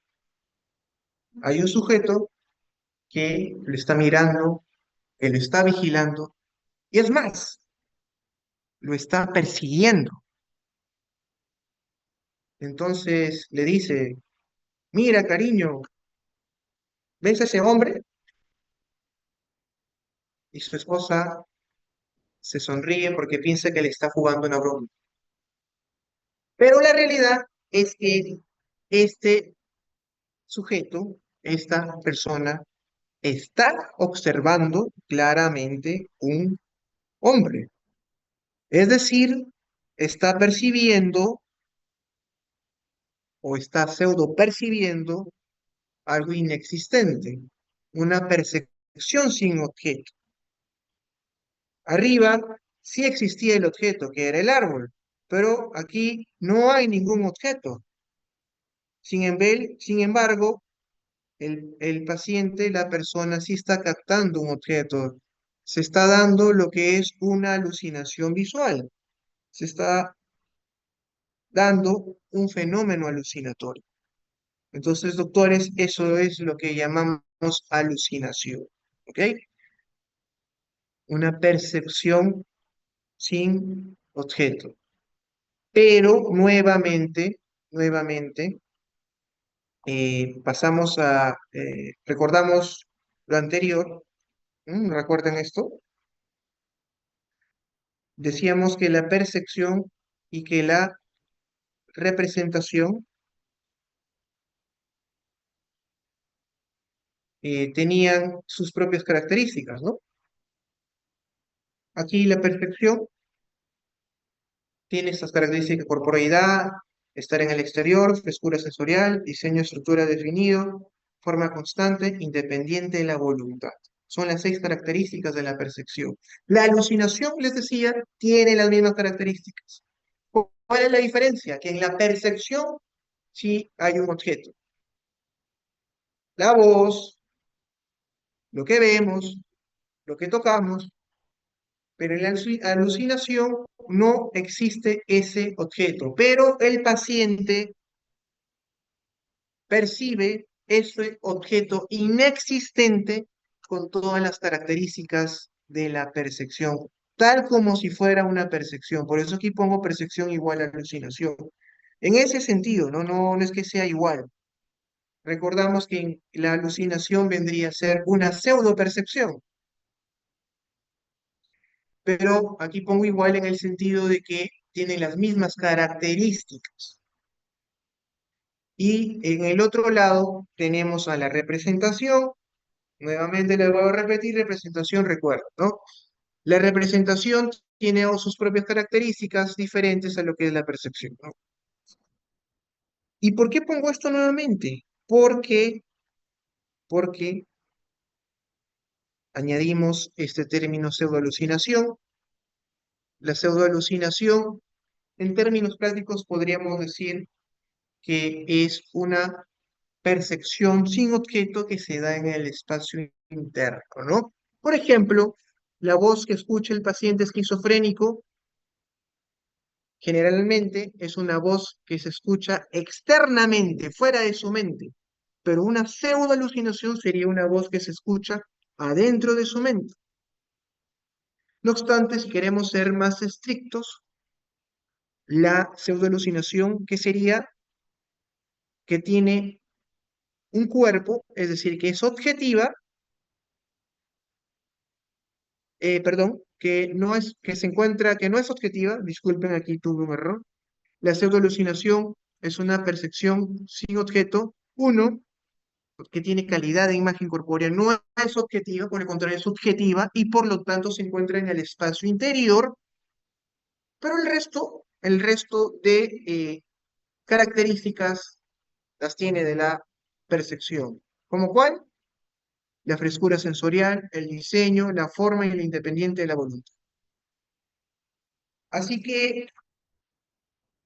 hay un sujeto que lo está mirando, que lo está vigilando, y es más, lo está persiguiendo. Entonces le dice, mira, cariño, ¿ves a ese hombre? Y su esposa se sonríe porque piensa que le está jugando una broma. Pero la realidad es que este sujeto, esta persona, está observando claramente un hombre. Es decir, está percibiendo o está pseudo percibiendo algo inexistente, una percepción sin objeto. Arriba sí existía el objeto, que era el árbol, pero aquí no hay ningún objeto. Sin embargo, el paciente, la persona, sí está captando un objeto. Se está dando lo que es una alucinación visual. Se está dando un fenómeno alucinatorio. Entonces, doctores, eso es lo que llamamos alucinación. ¿Ok? Una percepción sin objeto. Pero nuevamente, pasamos a, recordamos lo anterior. ¿Recuerdan esto? Decíamos que la percepción y que la representación tenían sus propias características, ¿no? Aquí la percepción tiene estas características: corporeidad, estar en el exterior, frescura sensorial, diseño, estructura definido, forma constante, independiente de la voluntad. Son las 6 características de la percepción. La alucinación, les decía, tiene las mismas características. ¿Cuál es la diferencia? Que en la percepción sí hay un objeto. La voz, lo que vemos, lo que tocamos, pero en la alucinación no existe ese objeto, pero el paciente percibe ese objeto inexistente con todas las características de la percepción, tal como si fuera una percepción. Por eso aquí pongo percepción igual a alucinación. En ese sentido, no es que sea igual. Recordamos que la alucinación vendría a ser una pseudo percepción, pero aquí pongo igual en el sentido de que tiene las mismas características. Y en el otro lado tenemos a la representación. Nuevamente les voy a repetir, representación, recuerdo, ¿no? La representación tiene sus propias características diferentes a lo que es la percepción, ¿no? ¿Y por qué pongo esto nuevamente? Porque añadimos este término pseudoalucinación. La pseudoalucinación, en términos prácticos, podríamos decir que es una percepción sin objeto que se da en el espacio interno, ¿no? Por ejemplo, la voz que escucha el paciente esquizofrénico Generalmente es una voz que se escucha externamente, fuera de su mente, pero una pseudo alucinación sería una voz que se escucha adentro de su mente. No obstante, si queremos ser más estrictos, la pseudo alucinación que sería que tiene un cuerpo, es decir, que es objetiva, perdón, que no es, que se encuentra, que no es objetiva, disculpen, aquí tuve un error. La pseudoalucinación es una percepción sin objeto, uno, que tiene calidad de imagen corpórea, no es objetiva, por el contrario, es subjetiva y por lo tanto se encuentra en el espacio interior, pero el resto de características las tiene de la percepción. ¿Como cuál? La frescura sensorial, el diseño, la forma y el independiente de la voluntad. Así que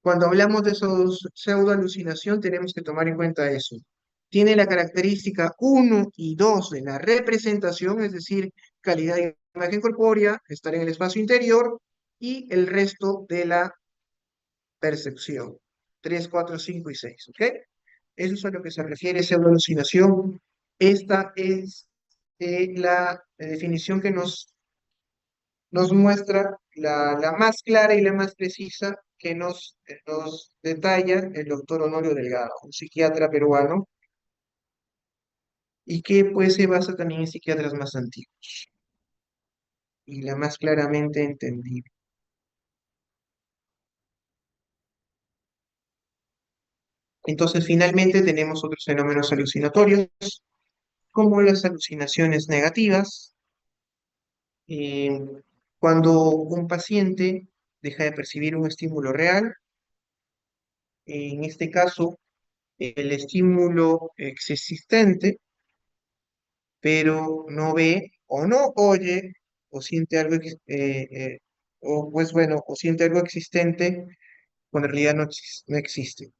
cuando hablamos de esos pseudoalucinación, tenemos que tomar en cuenta eso. Tiene la característica uno y 2 de la representación, es decir, calidad de imagen corpórea, estar en el espacio interior, y el resto de la percepción. 3, 4, 5 y 6, ¿ok? Eso es a lo que se refiere pseudoalucinación. Esta es la definición que nos muestra la más clara y la más precisa que nos detalla el doctor Honorio Delgado, un psiquiatra peruano, y que pues se basa también en psiquiatras más antiguos y la más claramente entendible. Entonces, finalmente tenemos otros fenómenos alucinatorios, como las alucinaciones negativas, eh, cuando un paciente deja de percibir un estímulo real, en este caso, el estímulo existente, pero no ve o no oye o siente algo, o pues bueno, o siente algo existente cuando en realidad no existe.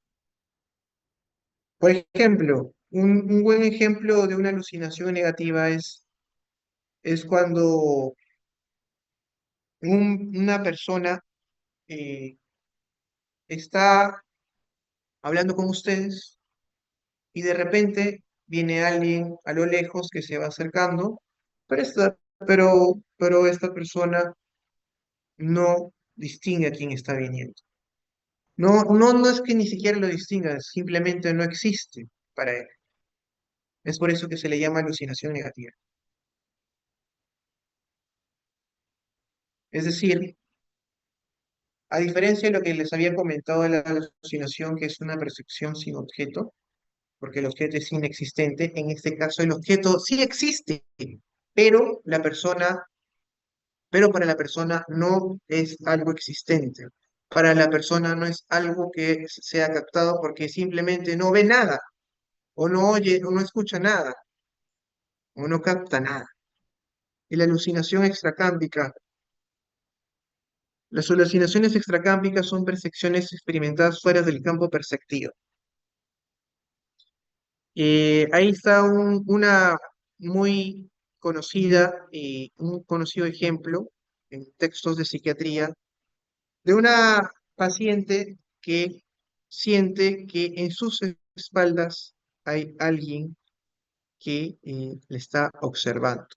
Por ejemplo, un buen ejemplo de una alucinación negativa es cuando una persona eh, está hablando con ustedes y de repente viene alguien a lo lejos que se va acercando, pero esta persona no distingue a quién está viniendo. No es que ni siquiera lo distinga, simplemente no existe para él. Es por eso que se le llama alucinación negativa. Es decir, a diferencia de lo que les había comentado de la alucinación, que es una percepción sin objeto, porque el objeto es inexistente, en este caso el objeto sí existe, pero pero para la persona no es algo existente. Para la persona no es algo que sea captado porque simplemente no ve nada, o no oye, o no escucha nada, o no capta nada. Y la alucinación extracámbica. Las alucinaciones extracámbicas son percepciones experimentadas fuera del campo perceptivo. Ahí está una muy conocida, un conocido ejemplo en textos de psiquiatría de una paciente que siente que en sus espaldas hay alguien que le está observando,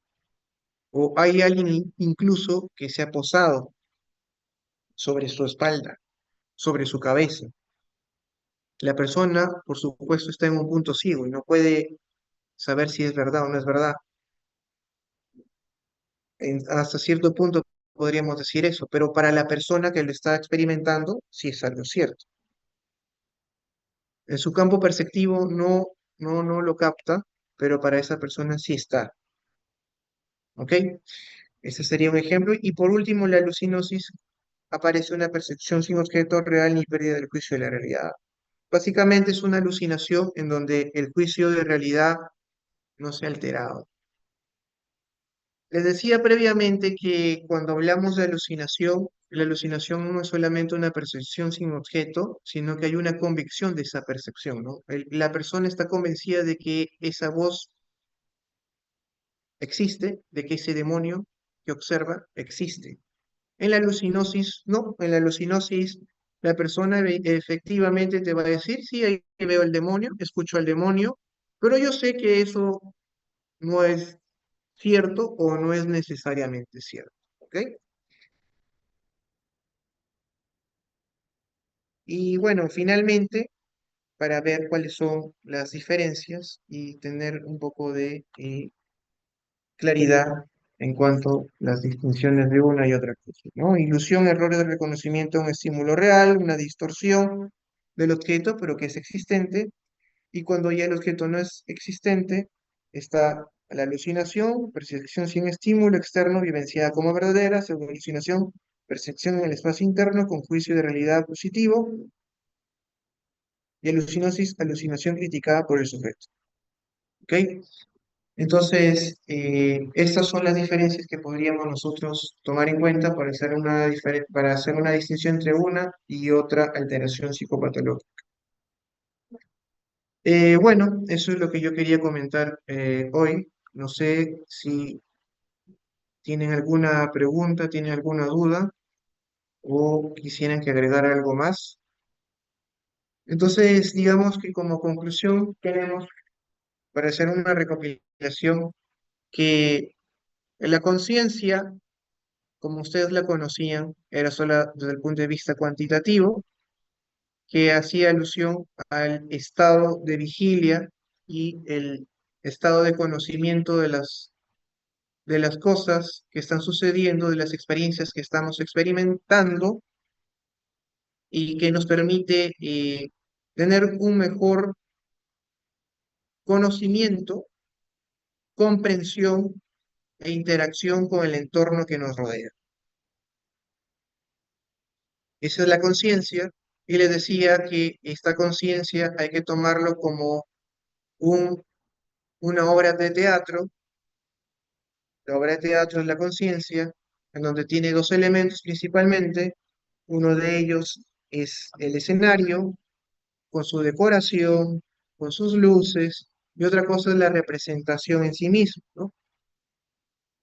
o hay alguien incluso que se ha posado sobre su espalda, sobre su cabeza. La persona, por supuesto, está en un punto ciego y no puede saber si es verdad o no es verdad. Hasta cierto punto podríamos decir eso, pero para la persona que lo está experimentando, sí es algo cierto. En su campo perceptivo no lo capta, pero para esa persona sí está. ¿Ok? Ese sería un ejemplo. Y por último, la alucinosis aparece una percepción sin objeto real ni pérdida del juicio de la realidad. Básicamente es una alucinación en donde el juicio de realidad no se ha alterado. Les decía previamente que cuando hablamos de alucinación, la alucinación no es solamente una percepción sin objeto, sino que hay una convicción de esa percepción, ¿no? La persona está convencida de que esa voz existe, de que ese demonio que observa existe. En la alucinosis, no, en la alucinosis la persona efectivamente te va a decir, sí, ahí veo el demonio, escucho al demonio, pero yo sé que eso no es cierto o no es necesariamente cierto. ¿Ok? Y bueno, finalmente, para ver cuáles son las diferencias y tener un poco de claridad en cuanto a las distinciones de una y otra cosa, ¿no? Ilusión, error de reconocimiento de un estímulo real, una distorsión del objeto, pero que es existente, y cuando ya el objeto no es existente, está la alucinación, percepción sin estímulo externo, vivenciada como verdadera, según alucinación, percepción en el espacio interno con juicio de realidad positivo, y alucinosis, alucinación criticada por el sujeto. ¿Ok? Entonces, estas son las diferencias que podríamos nosotros tomar en cuenta para hacer para hacer una distinción entre una y otra alteración psicopatológica. Bueno, eso es lo que yo quería comentar hoy. No sé si tienen alguna pregunta, tienen alguna duda o quisieran que agregar algo más. Entonces, digamos que como conclusión tenemos, para hacer una recopilación, que la conciencia, como ustedes la conocían, era sola desde el punto de vista cuantitativo, que hacía alusión al estado de vigilia y el estado de conocimiento de las cosas que están sucediendo, de las experiencias que estamos experimentando y que nos permite tener un mejor conocimiento, comprensión e interacción con el entorno que nos rodea. Esa es la conciencia, y les decía que esta conciencia hay que tomarlo como un, una obra de teatro. La obra de teatro es la conciencia, en donde tiene dos elementos principalmente. Uno de ellos es el escenario, con su decoración, con sus luces, y otra cosa es la representación en sí mismo, ¿no?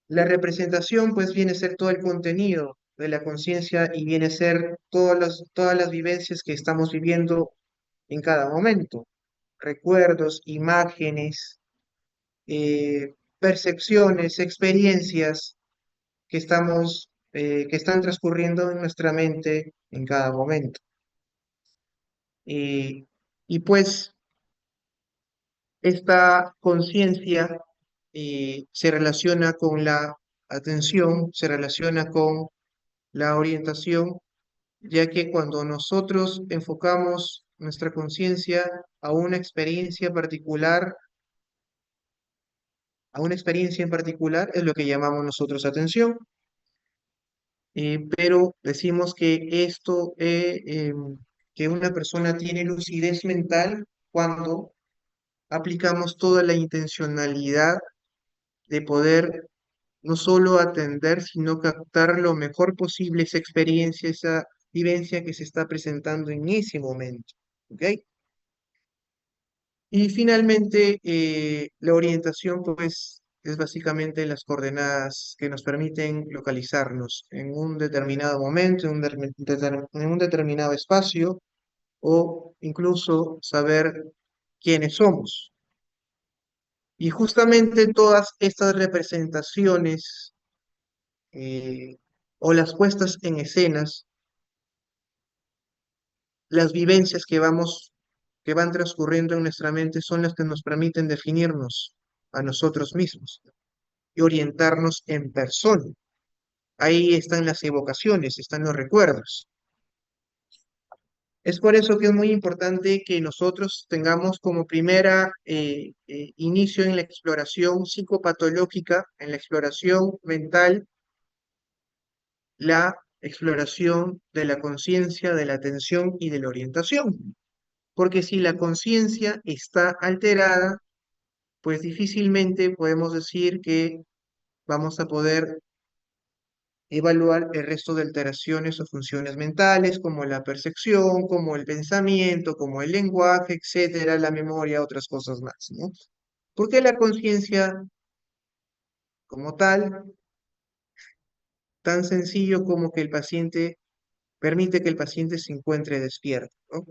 La representación, pues, viene a ser todo el contenido de la conciencia y viene a ser todas las vivencias que estamos viviendo en cada momento. Recuerdos, imágenes, percepciones, experiencias que están transcurriendo en nuestra mente en cada momento. Eh, y pues esta conciencia se relaciona con la atención, se relaciona con la orientación, ya que cuando nosotros enfocamos nuestra conciencia a una experiencia particular, a una experiencia en particular, es lo que llamamos nosotros atención. Pero decimos que que una persona tiene lucidez mental cuando aplicamos toda la intencionalidad de poder no solo atender, sino captar lo mejor posible esa experiencia, esa vivencia que se está presentando en ese momento. ¿Ok? Y finalmente, la orientación, pues, es básicamente las coordenadas que nos permiten localizarnos en un determinado momento, en un determinado espacio, o incluso saber quiénes somos. Y justamente todas estas representaciones o las puestas en escenas, las vivencias que van transcurriendo en nuestra mente son las que nos permiten definirnos a nosotros mismos y orientarnos en persona. Ahí están las evocaciones, están los recuerdos. Es por eso que es muy importante que nosotros tengamos como primera inicio en la exploración psicopatológica, en la exploración mental, la exploración de la conciencia, de la atención y de la orientación. Porque si la conciencia está alterada, pues difícilmente podemos decir que vamos a poder evaluar el resto de alteraciones o funciones mentales, como la percepción, como el pensamiento, como el lenguaje, etcétera, la memoria, otras cosas más, ¿no? Porque la conciencia, como tal, tan sencillo como que el paciente permite que el paciente se encuentre despierto, ¿no?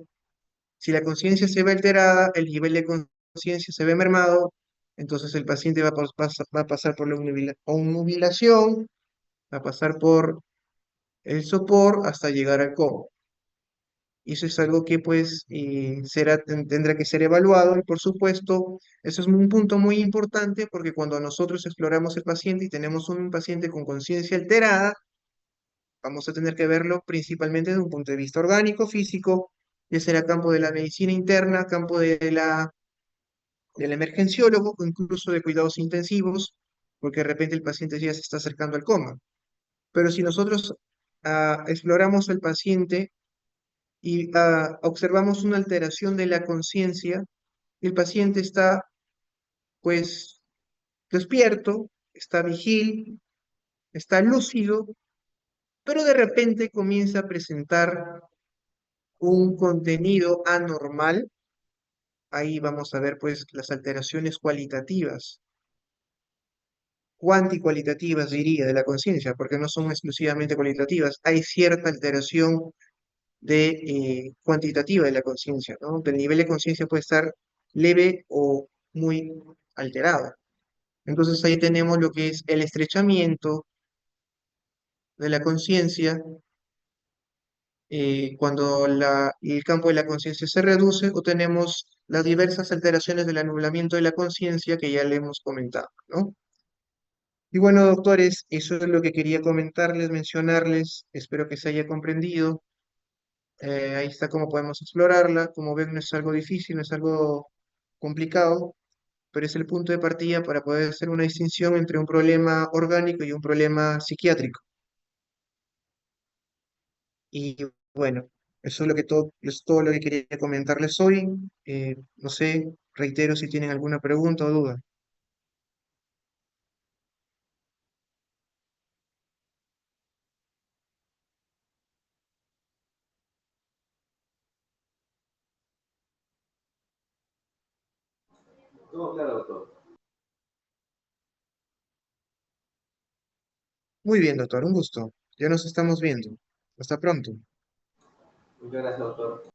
Si la conciencia se ve alterada, el nivel de conciencia se ve mermado, entonces el paciente va a pasar por la obnubilación, va a pasar por el sopor hasta llegar al coma. Y eso es algo que pues tendrá que ser evaluado y por supuesto, eso es un punto muy importante porque cuando nosotros exploramos el paciente y tenemos un paciente con conciencia alterada, vamos a tener que verlo principalmente desde un punto de vista orgánico, físico, ya será campo de la medicina interna, campo del emergenciólogo o incluso de cuidados intensivos, porque de repente el paciente ya se está acercando al coma. Pero si nosotros exploramos al paciente y observamos una alteración de la conciencia, el paciente está pues despierto, está vigil, está lúcido, pero de repente comienza a presentar un contenido anormal. Ahí vamos a ver pues las alteraciones cualitativas, cuanticualitativas diría, de la conciencia, porque no son exclusivamente cualitativas. Hay cierta alteración cuantitativa de la conciencia, ¿no? El nivel de conciencia puede estar leve o muy alterado. Entonces ahí tenemos lo que es el estrechamiento de la conciencia cuando el campo de la conciencia se reduce o tenemos las diversas alteraciones del anulamiento de la conciencia que ya le hemos comentado, ¿no? Y bueno, doctores, eso es lo que quería comentarles, mencionarles. Espero que se haya comprendido. Ahí está cómo podemos explorarla. Como ven, no es algo difícil, no es algo complicado, pero es el punto de partida para poder hacer una distinción entre un problema orgánico y un problema psiquiátrico. Y bueno, eso es es todo lo que quería comentarles hoy. No sé, reitero si tienen alguna pregunta o duda. Todo claro, doctor. Muy bien, doctor, un gusto. Ya nos estamos viendo. Hasta pronto. Muchas gracias, doctor.